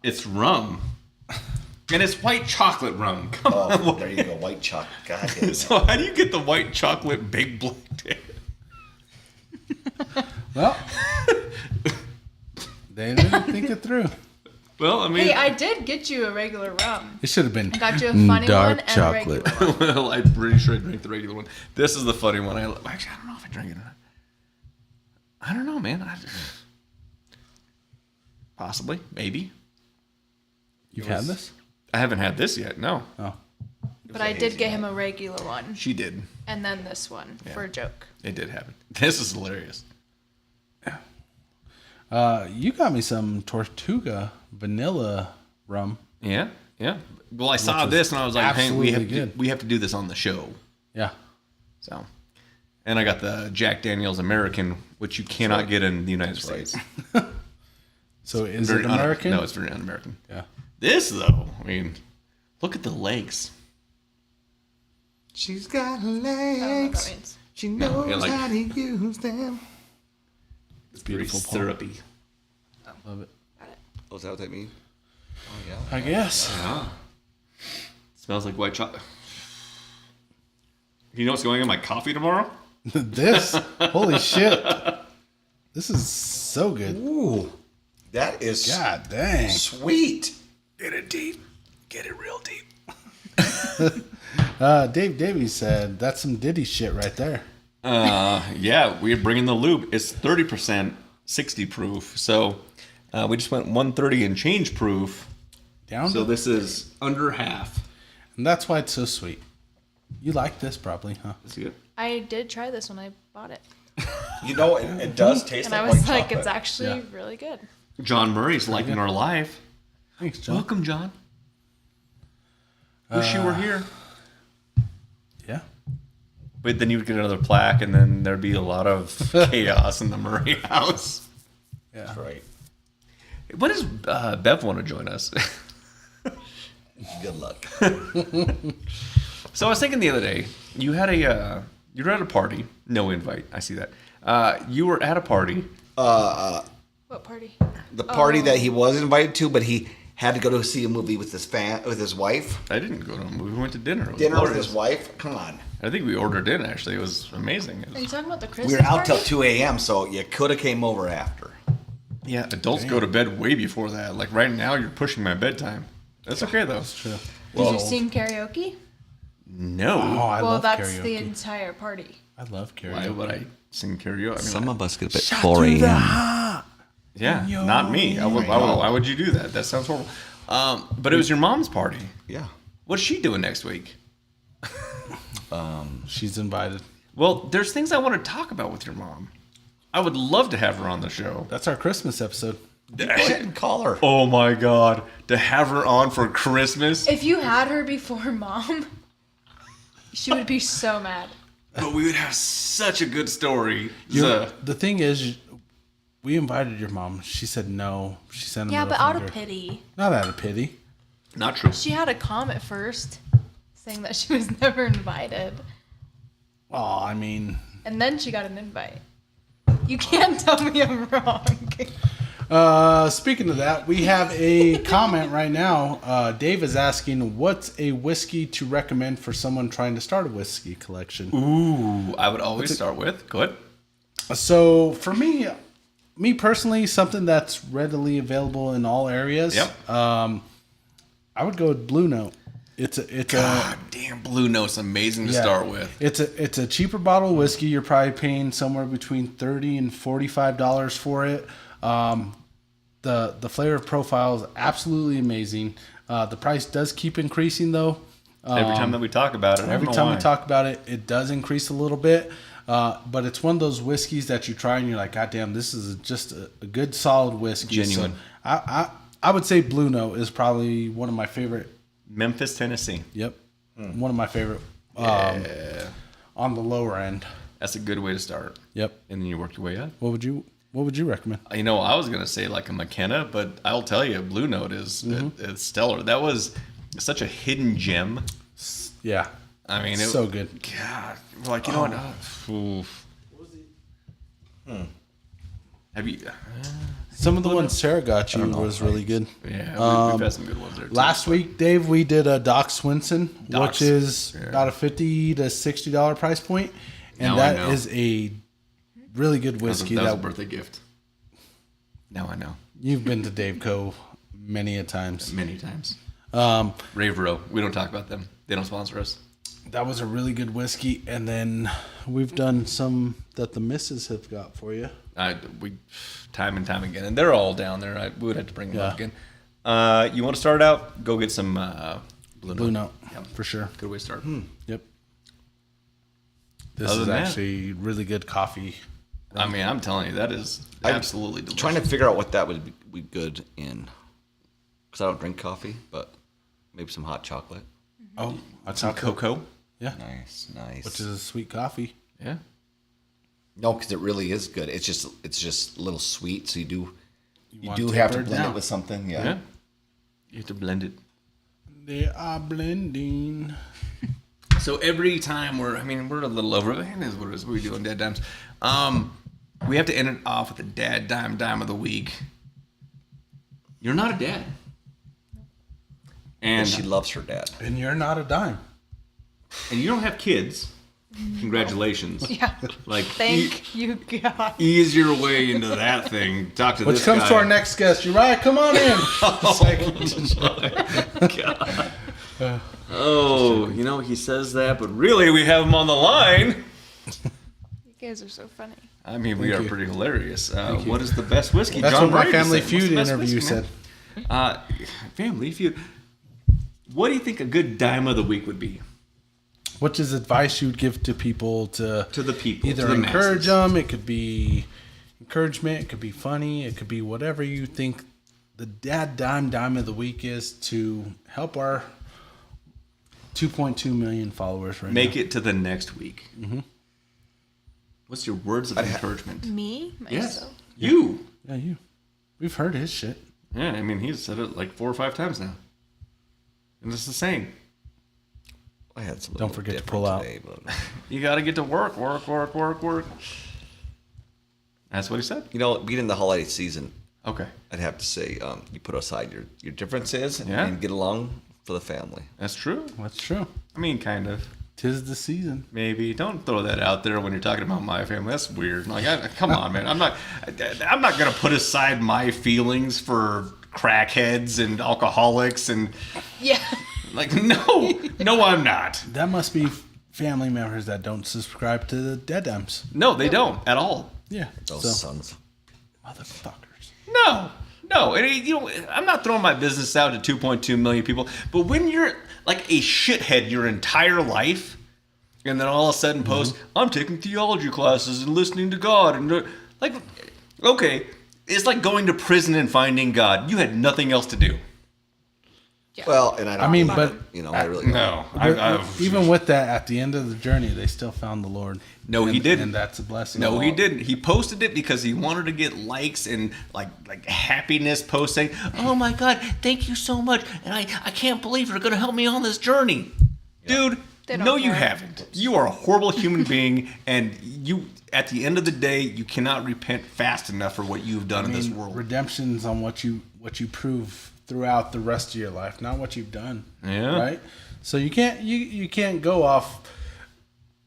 It's rum. And it's white chocolate rum. Come Oh, on. there you go, white chocolate. God damn it. So how do you get the white chocolate big black dick? Well, they didn't think it through. Well, I mean, Hey, I did get you a regular rum. It should have been I got you a funny dark one and chocolate. a regular one. well, I'm pretty sure I drank the regular one. This is the funny one. Actually, I don't know if I drank it or not. I don't know, man. Possibly, maybe. You've had this? I haven't had this yet. No, Oh. But I did get him a regular one. she did. And then this one for a joke. It did happen. This is hilarious. You got me some Tortuga vanilla rum. Yeah, yeah. Well, I saw this and I was like, "Hey, absolutely we have to do this on the show." Yeah. So, and I got the Jack Daniel's American, which you cannot get in the United States. So is it American? No, it's very un-American. Yeah. This though, I mean, look at the legs. She's got I don't know what that legs. means. She knows yeah, like- how to use them. It's beautiful, very Paul. syrupy. Love it. Oh, is that what that means? Oh, yeah. I guess. Smells like white chocolate. You know what's going in my coffee tomorrow? This? Holy shit. This is so good. Ooh, that is God dang. sweet. Get it deep. Get it real deep. Dave Davies said, that's some Diddy shit right there. Yeah, we're bringing the lube. It's 30%, 60 proof. So we just went 130 and change proof. Down So to this is under half. And that's why it's so sweet. You like this probably, huh? That's good. I did try this when I bought it. You know, it does taste And I like was white like, chocolate. it's actually Yeah. really good. John Murray's liking our live. Thanks, John. Welcome, John. Wish you were here. Yeah. But then you would get another plaque, and then there'd be a lot of chaos in the Murray house. Yeah. That's right. What does Bev want to join us? Good luck. So I was thinking the other day, you had a you were at a party, no invite. I see that. You were at a party. What party? The party that he was invited to, but he had to go to see a movie with his wife. I didn't go to a movie. We went to dinner. It was Dinner with glorious. his wife. Come on. I think we ordered in. Actually, it was amazing. Are you talking about the Christmas We were out till party? 2 a.m., so you could have came over after. Yeah, adults go to bed way before that. Like right now, you're pushing my bedtime. That's okay though. That's true. Did you sing karaoke? No. Oh, I well, love that's karaoke. the entire party. I love Why karaoke. would I sing karaoke? I mean, of us get up at Shot through the heart. yeah, not me. Why would you do that? That sounds horrible. But it was your mom's party. Yeah. What's she doing next week? She's invited. Well, there's things I want to talk about with your mom. I would love to have her on the show. That's our Christmas episode. Go ahead and call her. Oh my God, to have her on for Christmas. If you had her before Mom, she would be so mad. But we would have such a good story. The thing is, we invited your mom. She said no. She sent a Yeah, middle but out of finger. pity. Not out of pity. Not true. She had a comment first saying that she was never invited. Oh, I mean, And then she got an invite. You can't tell me I'm wrong. speaking of that, we have a comment right now. Dave is asking, what's a whiskey to recommend for someone trying to start a whiskey collection? Ooh, I would always start with. Go ahead. So for me personally, something that's readily available in all areas. Yep. I would go with Blue Note. It's God damn, Blue Note's amazing to start with. It's a cheaper bottle of whiskey. You're probably paying somewhere between $30 and $45 for it. The flavor profile is absolutely amazing. The price does keep increasing though. Every time that we talk about it, Every time we talk about it, it does increase a little bit. But it's one of those whiskeys that you try and you're like, God damn, this is just a good solid whiskey. Genuine. So I would say Blue Note is probably one of my favorite. Memphis, Tennessee. Yep. One of my favorite on the lower end. That's a good way to start. Yep. And then you work your way up. What would you recommend? You know, I was gonna say like a McKenna, but I'll tell you, Blue Note is it's stellar. That was such a hidden gem. Yeah. I mean, So good. God, like you know what? Oof. Have you? Some of the ones Sarah got you was really good. Yeah, we've had some good ones there too. Last week, Dave, we did a Doc Swinson, Doc's, which is yeah. about a $50 to $60 price point, and Now I that know. is a really good whiskey. That was a birthday gift. Now I know. You've been to Dave Co. many a times. Many times. Um, Rave Row. We don't talk about them. They don't sponsor us. that was a really good whiskey, and then we've done some that the missus have got for you. We time and time again, and they're all down there. We would have to bring them up Yeah. again. You want to start out? Go get some Blue Note. Blue Note, Yep. for sure. Good way to start. Yep. This Other is than that- actually really good coffee. I mean, I'm telling you, that is absolutely delicious. Trying to figure out what that would be good in. Because I don't drink coffee, but maybe some hot chocolate. Oh, that's some not cool. cocoa. Yeah, Nice. which is a sweet coffee. Yeah. No, because it really is good. It's just a little sweet, so you want do have to tempered blend now. it with something. Yeah. Yeah. You have to blend it. They are blending. So every time we're a little over. It is what it is. We do on DadDimes. We have to end it off with the Dad Dime of the Week. You're not a dad. And And she loves her dad. And you're not a dime. you don't have kids. Congratulations. Yeah. Like Thank you, God. ease your way into that thing. Talk to Which this comes guy. to our next guest. Uriah, come on in. Oh, you know, he says that, but really we have him on the line. You guys are so funny. I mean, we Thank are you. pretty hilarious. What is the best whiskey? That's John what my Brady Family said. What's Feud the best interview whiskey, man? said. Family Feud. What do you think a good dime of the week would be? Which is advice you'd give to people to To the people, either to the encourage masses. them. It could be encouragement. It could be funny. It could be whatever you think the dime of the week is to help our 2.2 million followers right Make now. it to the next week. Mm-hmm. What's your words of encouragement? Me? Yes. Myself? You. Yeah, you. We've heard his shit. Yeah, I mean, he's said it like 4 or 5 times now. And it's the same. I had some. Don't forget to pull out. Today, but, You got to get to work. That's what he said. you know, being in the holiday season, Okay. I'd have to say you put aside your differences Yeah. and get along for the family. That's true. That's true. I mean, kind of. 'Tis the season. Maybe don't throw that out there when you're talking about my family. That's weird. Like, come on, man. I'm not gonna put aside my feelings for crackheads and alcoholics and Yeah. like no, I'm not. That must be family members that don't subscribe to the DadDimes. No, they don't at all. Yeah. Those So, sons. motherfuckers. No. And you know, I'm not throwing my business out to 2.2 million people. But when you're like a shithead your entire life, and then all of a sudden post, I'm taking theology classes and listening to God, and like, okay, it's like going to prison and finding God. You had nothing else to do. Yeah. Well, and I don't. I mean, know, but you know, I really No, Even with that, at the end of the journey, they still found the Lord. No, he And- didn't. And that's a blessing. No, he didn't. He posted it because he wanted to get likes and like happiness posts saying, "Oh my God, thank you so much, and I can't believe you're going to help me on this journey, dude." They don't No, you care. haven't. You are a horrible human being, and you. At the end of the day, you cannot repent fast enough for what you've done in this world. Redemption's on what you prove throughout the rest of your life, not what you've done. Yeah. Right. So you can't go off.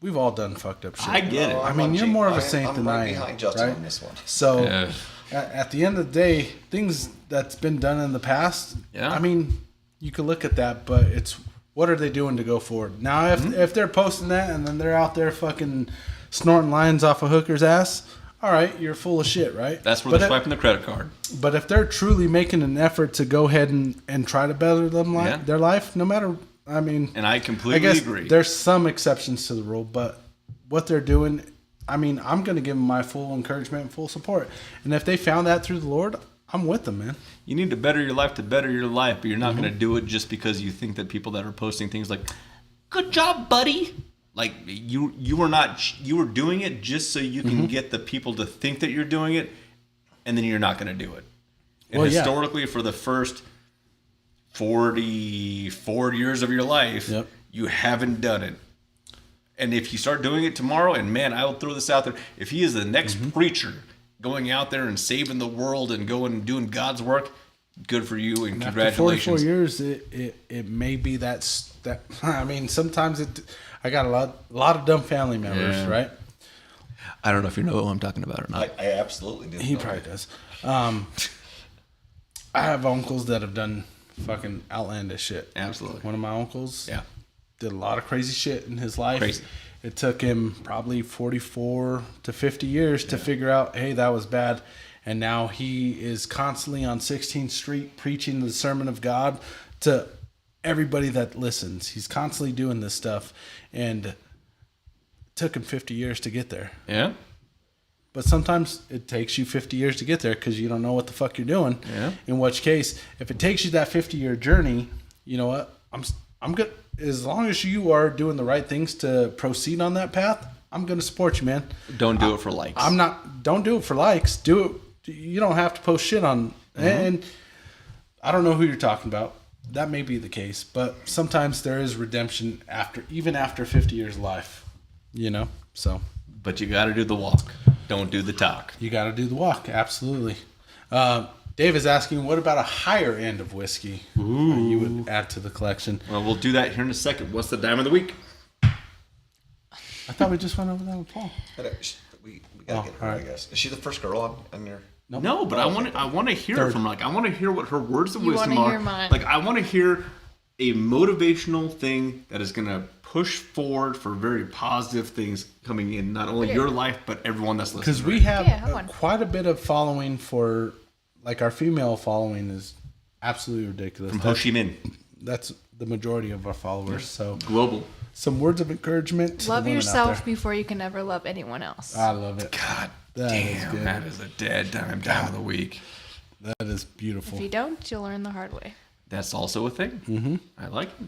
We've all done fucked up shit. I get it. I mean, you're more of a saint than I am. behind Justin right? on this one. So Yeah. at the end of the day, things that's been done in the past. Yeah. I mean, you could look at that, but it's what are they doing to go forward? Now, if they're posting that and then they're out there fucking snorting lines off a hooker's ass, all right, you're full of shit, right? That's where But they're it- swiping the credit card. But if they're truly making an effort to go ahead and try to better them Yeah. their life, no matter, I mean, And I I completely guess agree. there's some exceptions to the rule, but what they're doing I mean, I'm going to give them my full encouragement and full support. And if they found that through the Lord, I'm with them, man. You need to better your life to better your life, but you're not going to do it just because you think that people that are posting things like, "Good job, buddy." Like you were doing it just so you can get the people to think that you're doing it, and then you're not going to do it. And historically, for the first 44 years of your life, you haven't done it. And if you start doing it tomorrow, and man, I will throw this out there, if he is the next preacher going out there and saving the world and going and doing God's work, good for you and congratulations. After 44 years, it may be that. I mean, sometimes I got a lot of dumb family members, right? I don't know if you know who I'm talking about or not. I absolutely do. He probably does. I have uncles that have done fucking outlandish shit. Absolutely. One of my uncles did a lot of crazy shit in his life. Crazy. It took him probably 44 to 50 years to figure out, hey, that was bad. And now he is constantly on 16th Street preaching the sermon of God to everybody that listens. He's constantly doing this stuff. And it took him 50 years to get there. Yeah. But sometimes it takes you 50 years to get there because you don't know what the fuck you're doing. Yeah. In which case, if it takes you that 50-year journey, you know what? I'm good. As long as you are doing the right things to proceed on that path, I'm going to support you, man. Don't do it for likes. Don't do it for likes. Do it. You don't have to post shit on. And I don't know who you're talking about. That may be the case, but sometimes there is redemption even after 50 years of life, you know? So. But you got to do the walk. Don't do the talk. You got to do the walk. Absolutely. Dave is asking, what about a higher end of whiskey you would add to the collection? Well, we'll do that here in a second. What's the dime of the week? I thought we just went over that with Paul. We got to get her, I guess. Is she the first girl on your... Nope. No, but I want to hear it from her. Like, I want to hear what her words of You wisdom wanna are. hear mine. Like, I want to hear a motivational thing that is going to push forward for very positive things coming in, not only your life, but everyone that's listening. Because we have one. quite a bit of following for, like, our female following is absolutely ridiculous. From Ho Chi Minh. That's the majority of our followers. So Global. some words of encouragement to Love the women yourself out there. before you can ever love anyone else. I love it. God That is damn, good. that is a dead dime of the week. That is beautiful. If you don't, you'll learn the hard way. That's also a thing. Mm-hmm. I like it.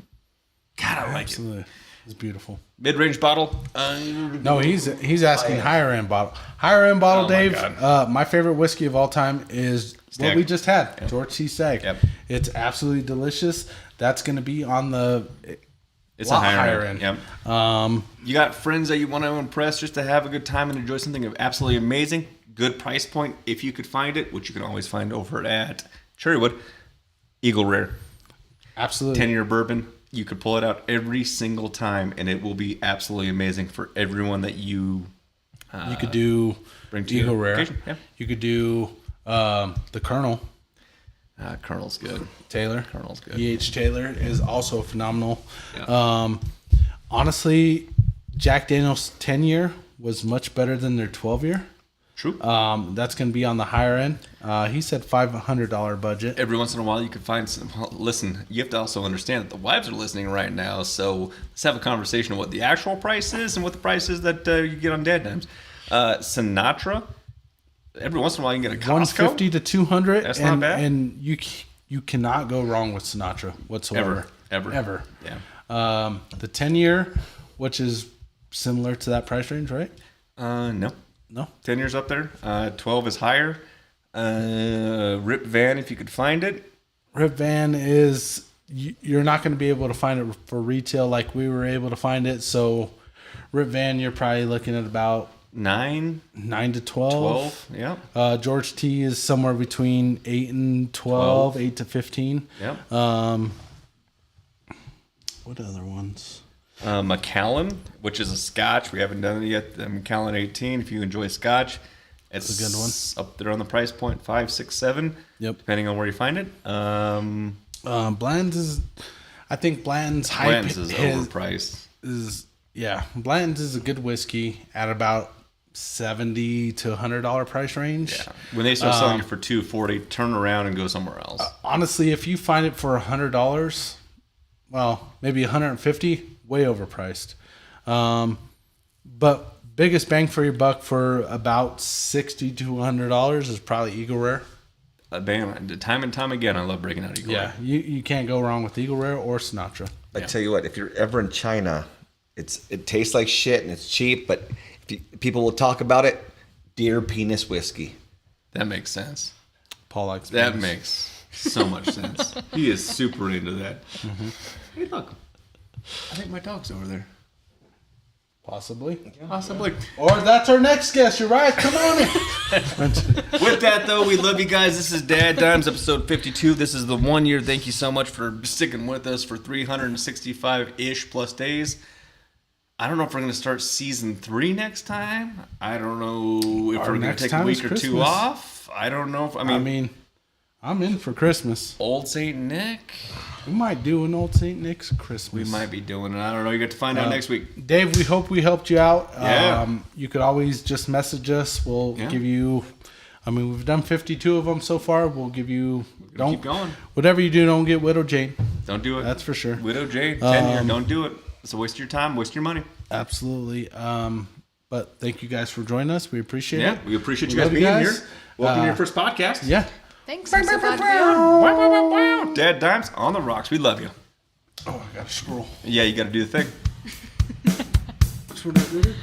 God, I like Absolutely. It's beautiful. it. Mid-range bottle. No, he's asking higher end bottle. Higher end bottle, Oh, my Dave. God. My favorite whiskey of all time is Stag. what we just had, George C. Stag. Yep. It's absolutely delicious. That's going to be on the It's lot a higher end. end. Yep. You got friends that you want to impress just to have a good time and enjoy something absolutely amazing. Good price point if you could find it, which you can always find over at Cherrywood. Eagle Rare. Absolutely. 10-year bourbon. You could pull it out every single time, and it will be absolutely amazing for everyone that you You could do bring to Eagle your Rare. occasion. Yeah. You could do the Colonel Colonel's good. Taylor. Colonel's good. E.H. Taylor is also phenomenal. Yeah. Honestly, Jack Daniel's 10-year was much better than their 12-year. True. That's going to be on the higher end. He said $500 budget. Every once in a while, you can find some. Well, listen, you have to also understand that the wives are listening right now. So let's have a conversation of what the actual price is and what the price is that you get on DadDimes. Sinatra. Every once in a while, you can get a Costco. 150 to 200. That's not bad. And you cannot go wrong with Sinatra whatsoever. Ever. Yeah. The 10-year, which is similar to that price range, right? No. No. 10 years up there. 12 is higher. Rip Van, if you could find it. Rip Van is, you're not going to be able to find it for retail like we were able to find it. So Rip Van, you're probably looking at about 9 to 12. Yeah. George T is somewhere between 8 and 12, 8 to 15. Yep. What other ones? Macallan, which is a Scotch. We haven't done it yet. The Macallan 18. If you enjoy Scotch, it's a good one. Up there on the price point, 5, 6, 7. Yep. Depending on where you find it. Bland's is, I think Bland's hype Bland's is overpriced. Bland's is a good whiskey at about $70 to $100 price range. Yeah. When they start selling it for $240, turn around and go somewhere else. Honestly, if you find it for $100, well, maybe $150, way overpriced. But biggest bang for your buck for about $60 to $100 is probably Eagle Rare. Time and time again, I love breaking out Eagle Rare. You can't go wrong with Eagle Rare or Sinatra. I tell you what, if you're ever in China, it tastes like shit and it's cheap, but people will talk about it. Deer penis whiskey. That makes sense. Paul likes That penis. makes so much sense. He is super into that. Mm-hmm. Hey, look. I think my dog's over there. Possibly. Possibly. Or that's our next guest. You're right. Come on in. With that, though, we love you guys. This is DadDimes, episode 52. This is the 1 year. Thank you so much for sticking with us for 365-ish plus days. I don't know if we're going to start season 3 next time. I don't know if we're going to take a week or two off. I don't know if, I mean, I'm in for Christmas. Old St. Nick. We might do an Old St. Nick's Christmas. We might be doing it. I don't know. You get to find out next week. Dave, we hope we helped you out. Yeah. You could always just message us. We'll give you, we've done 52 of them so far. We'll give you, Keep going. Whatever you do, don't get Widow Jane. Don't do it. That's for sure. Widow Jade, 10 year. Don't do it. It's a waste of your time, waste of your money. Absolutely. But thank you guys for joining us. We appreciate it. We appreciate you We guys love being you here. guys. Welcome to your first podcast. Yeah. Thanks. I'm so glad to be on. DadDimes on the rocks. We love you. Oh, I got to scroll. Yeah, you got to do the thing. That's what I did.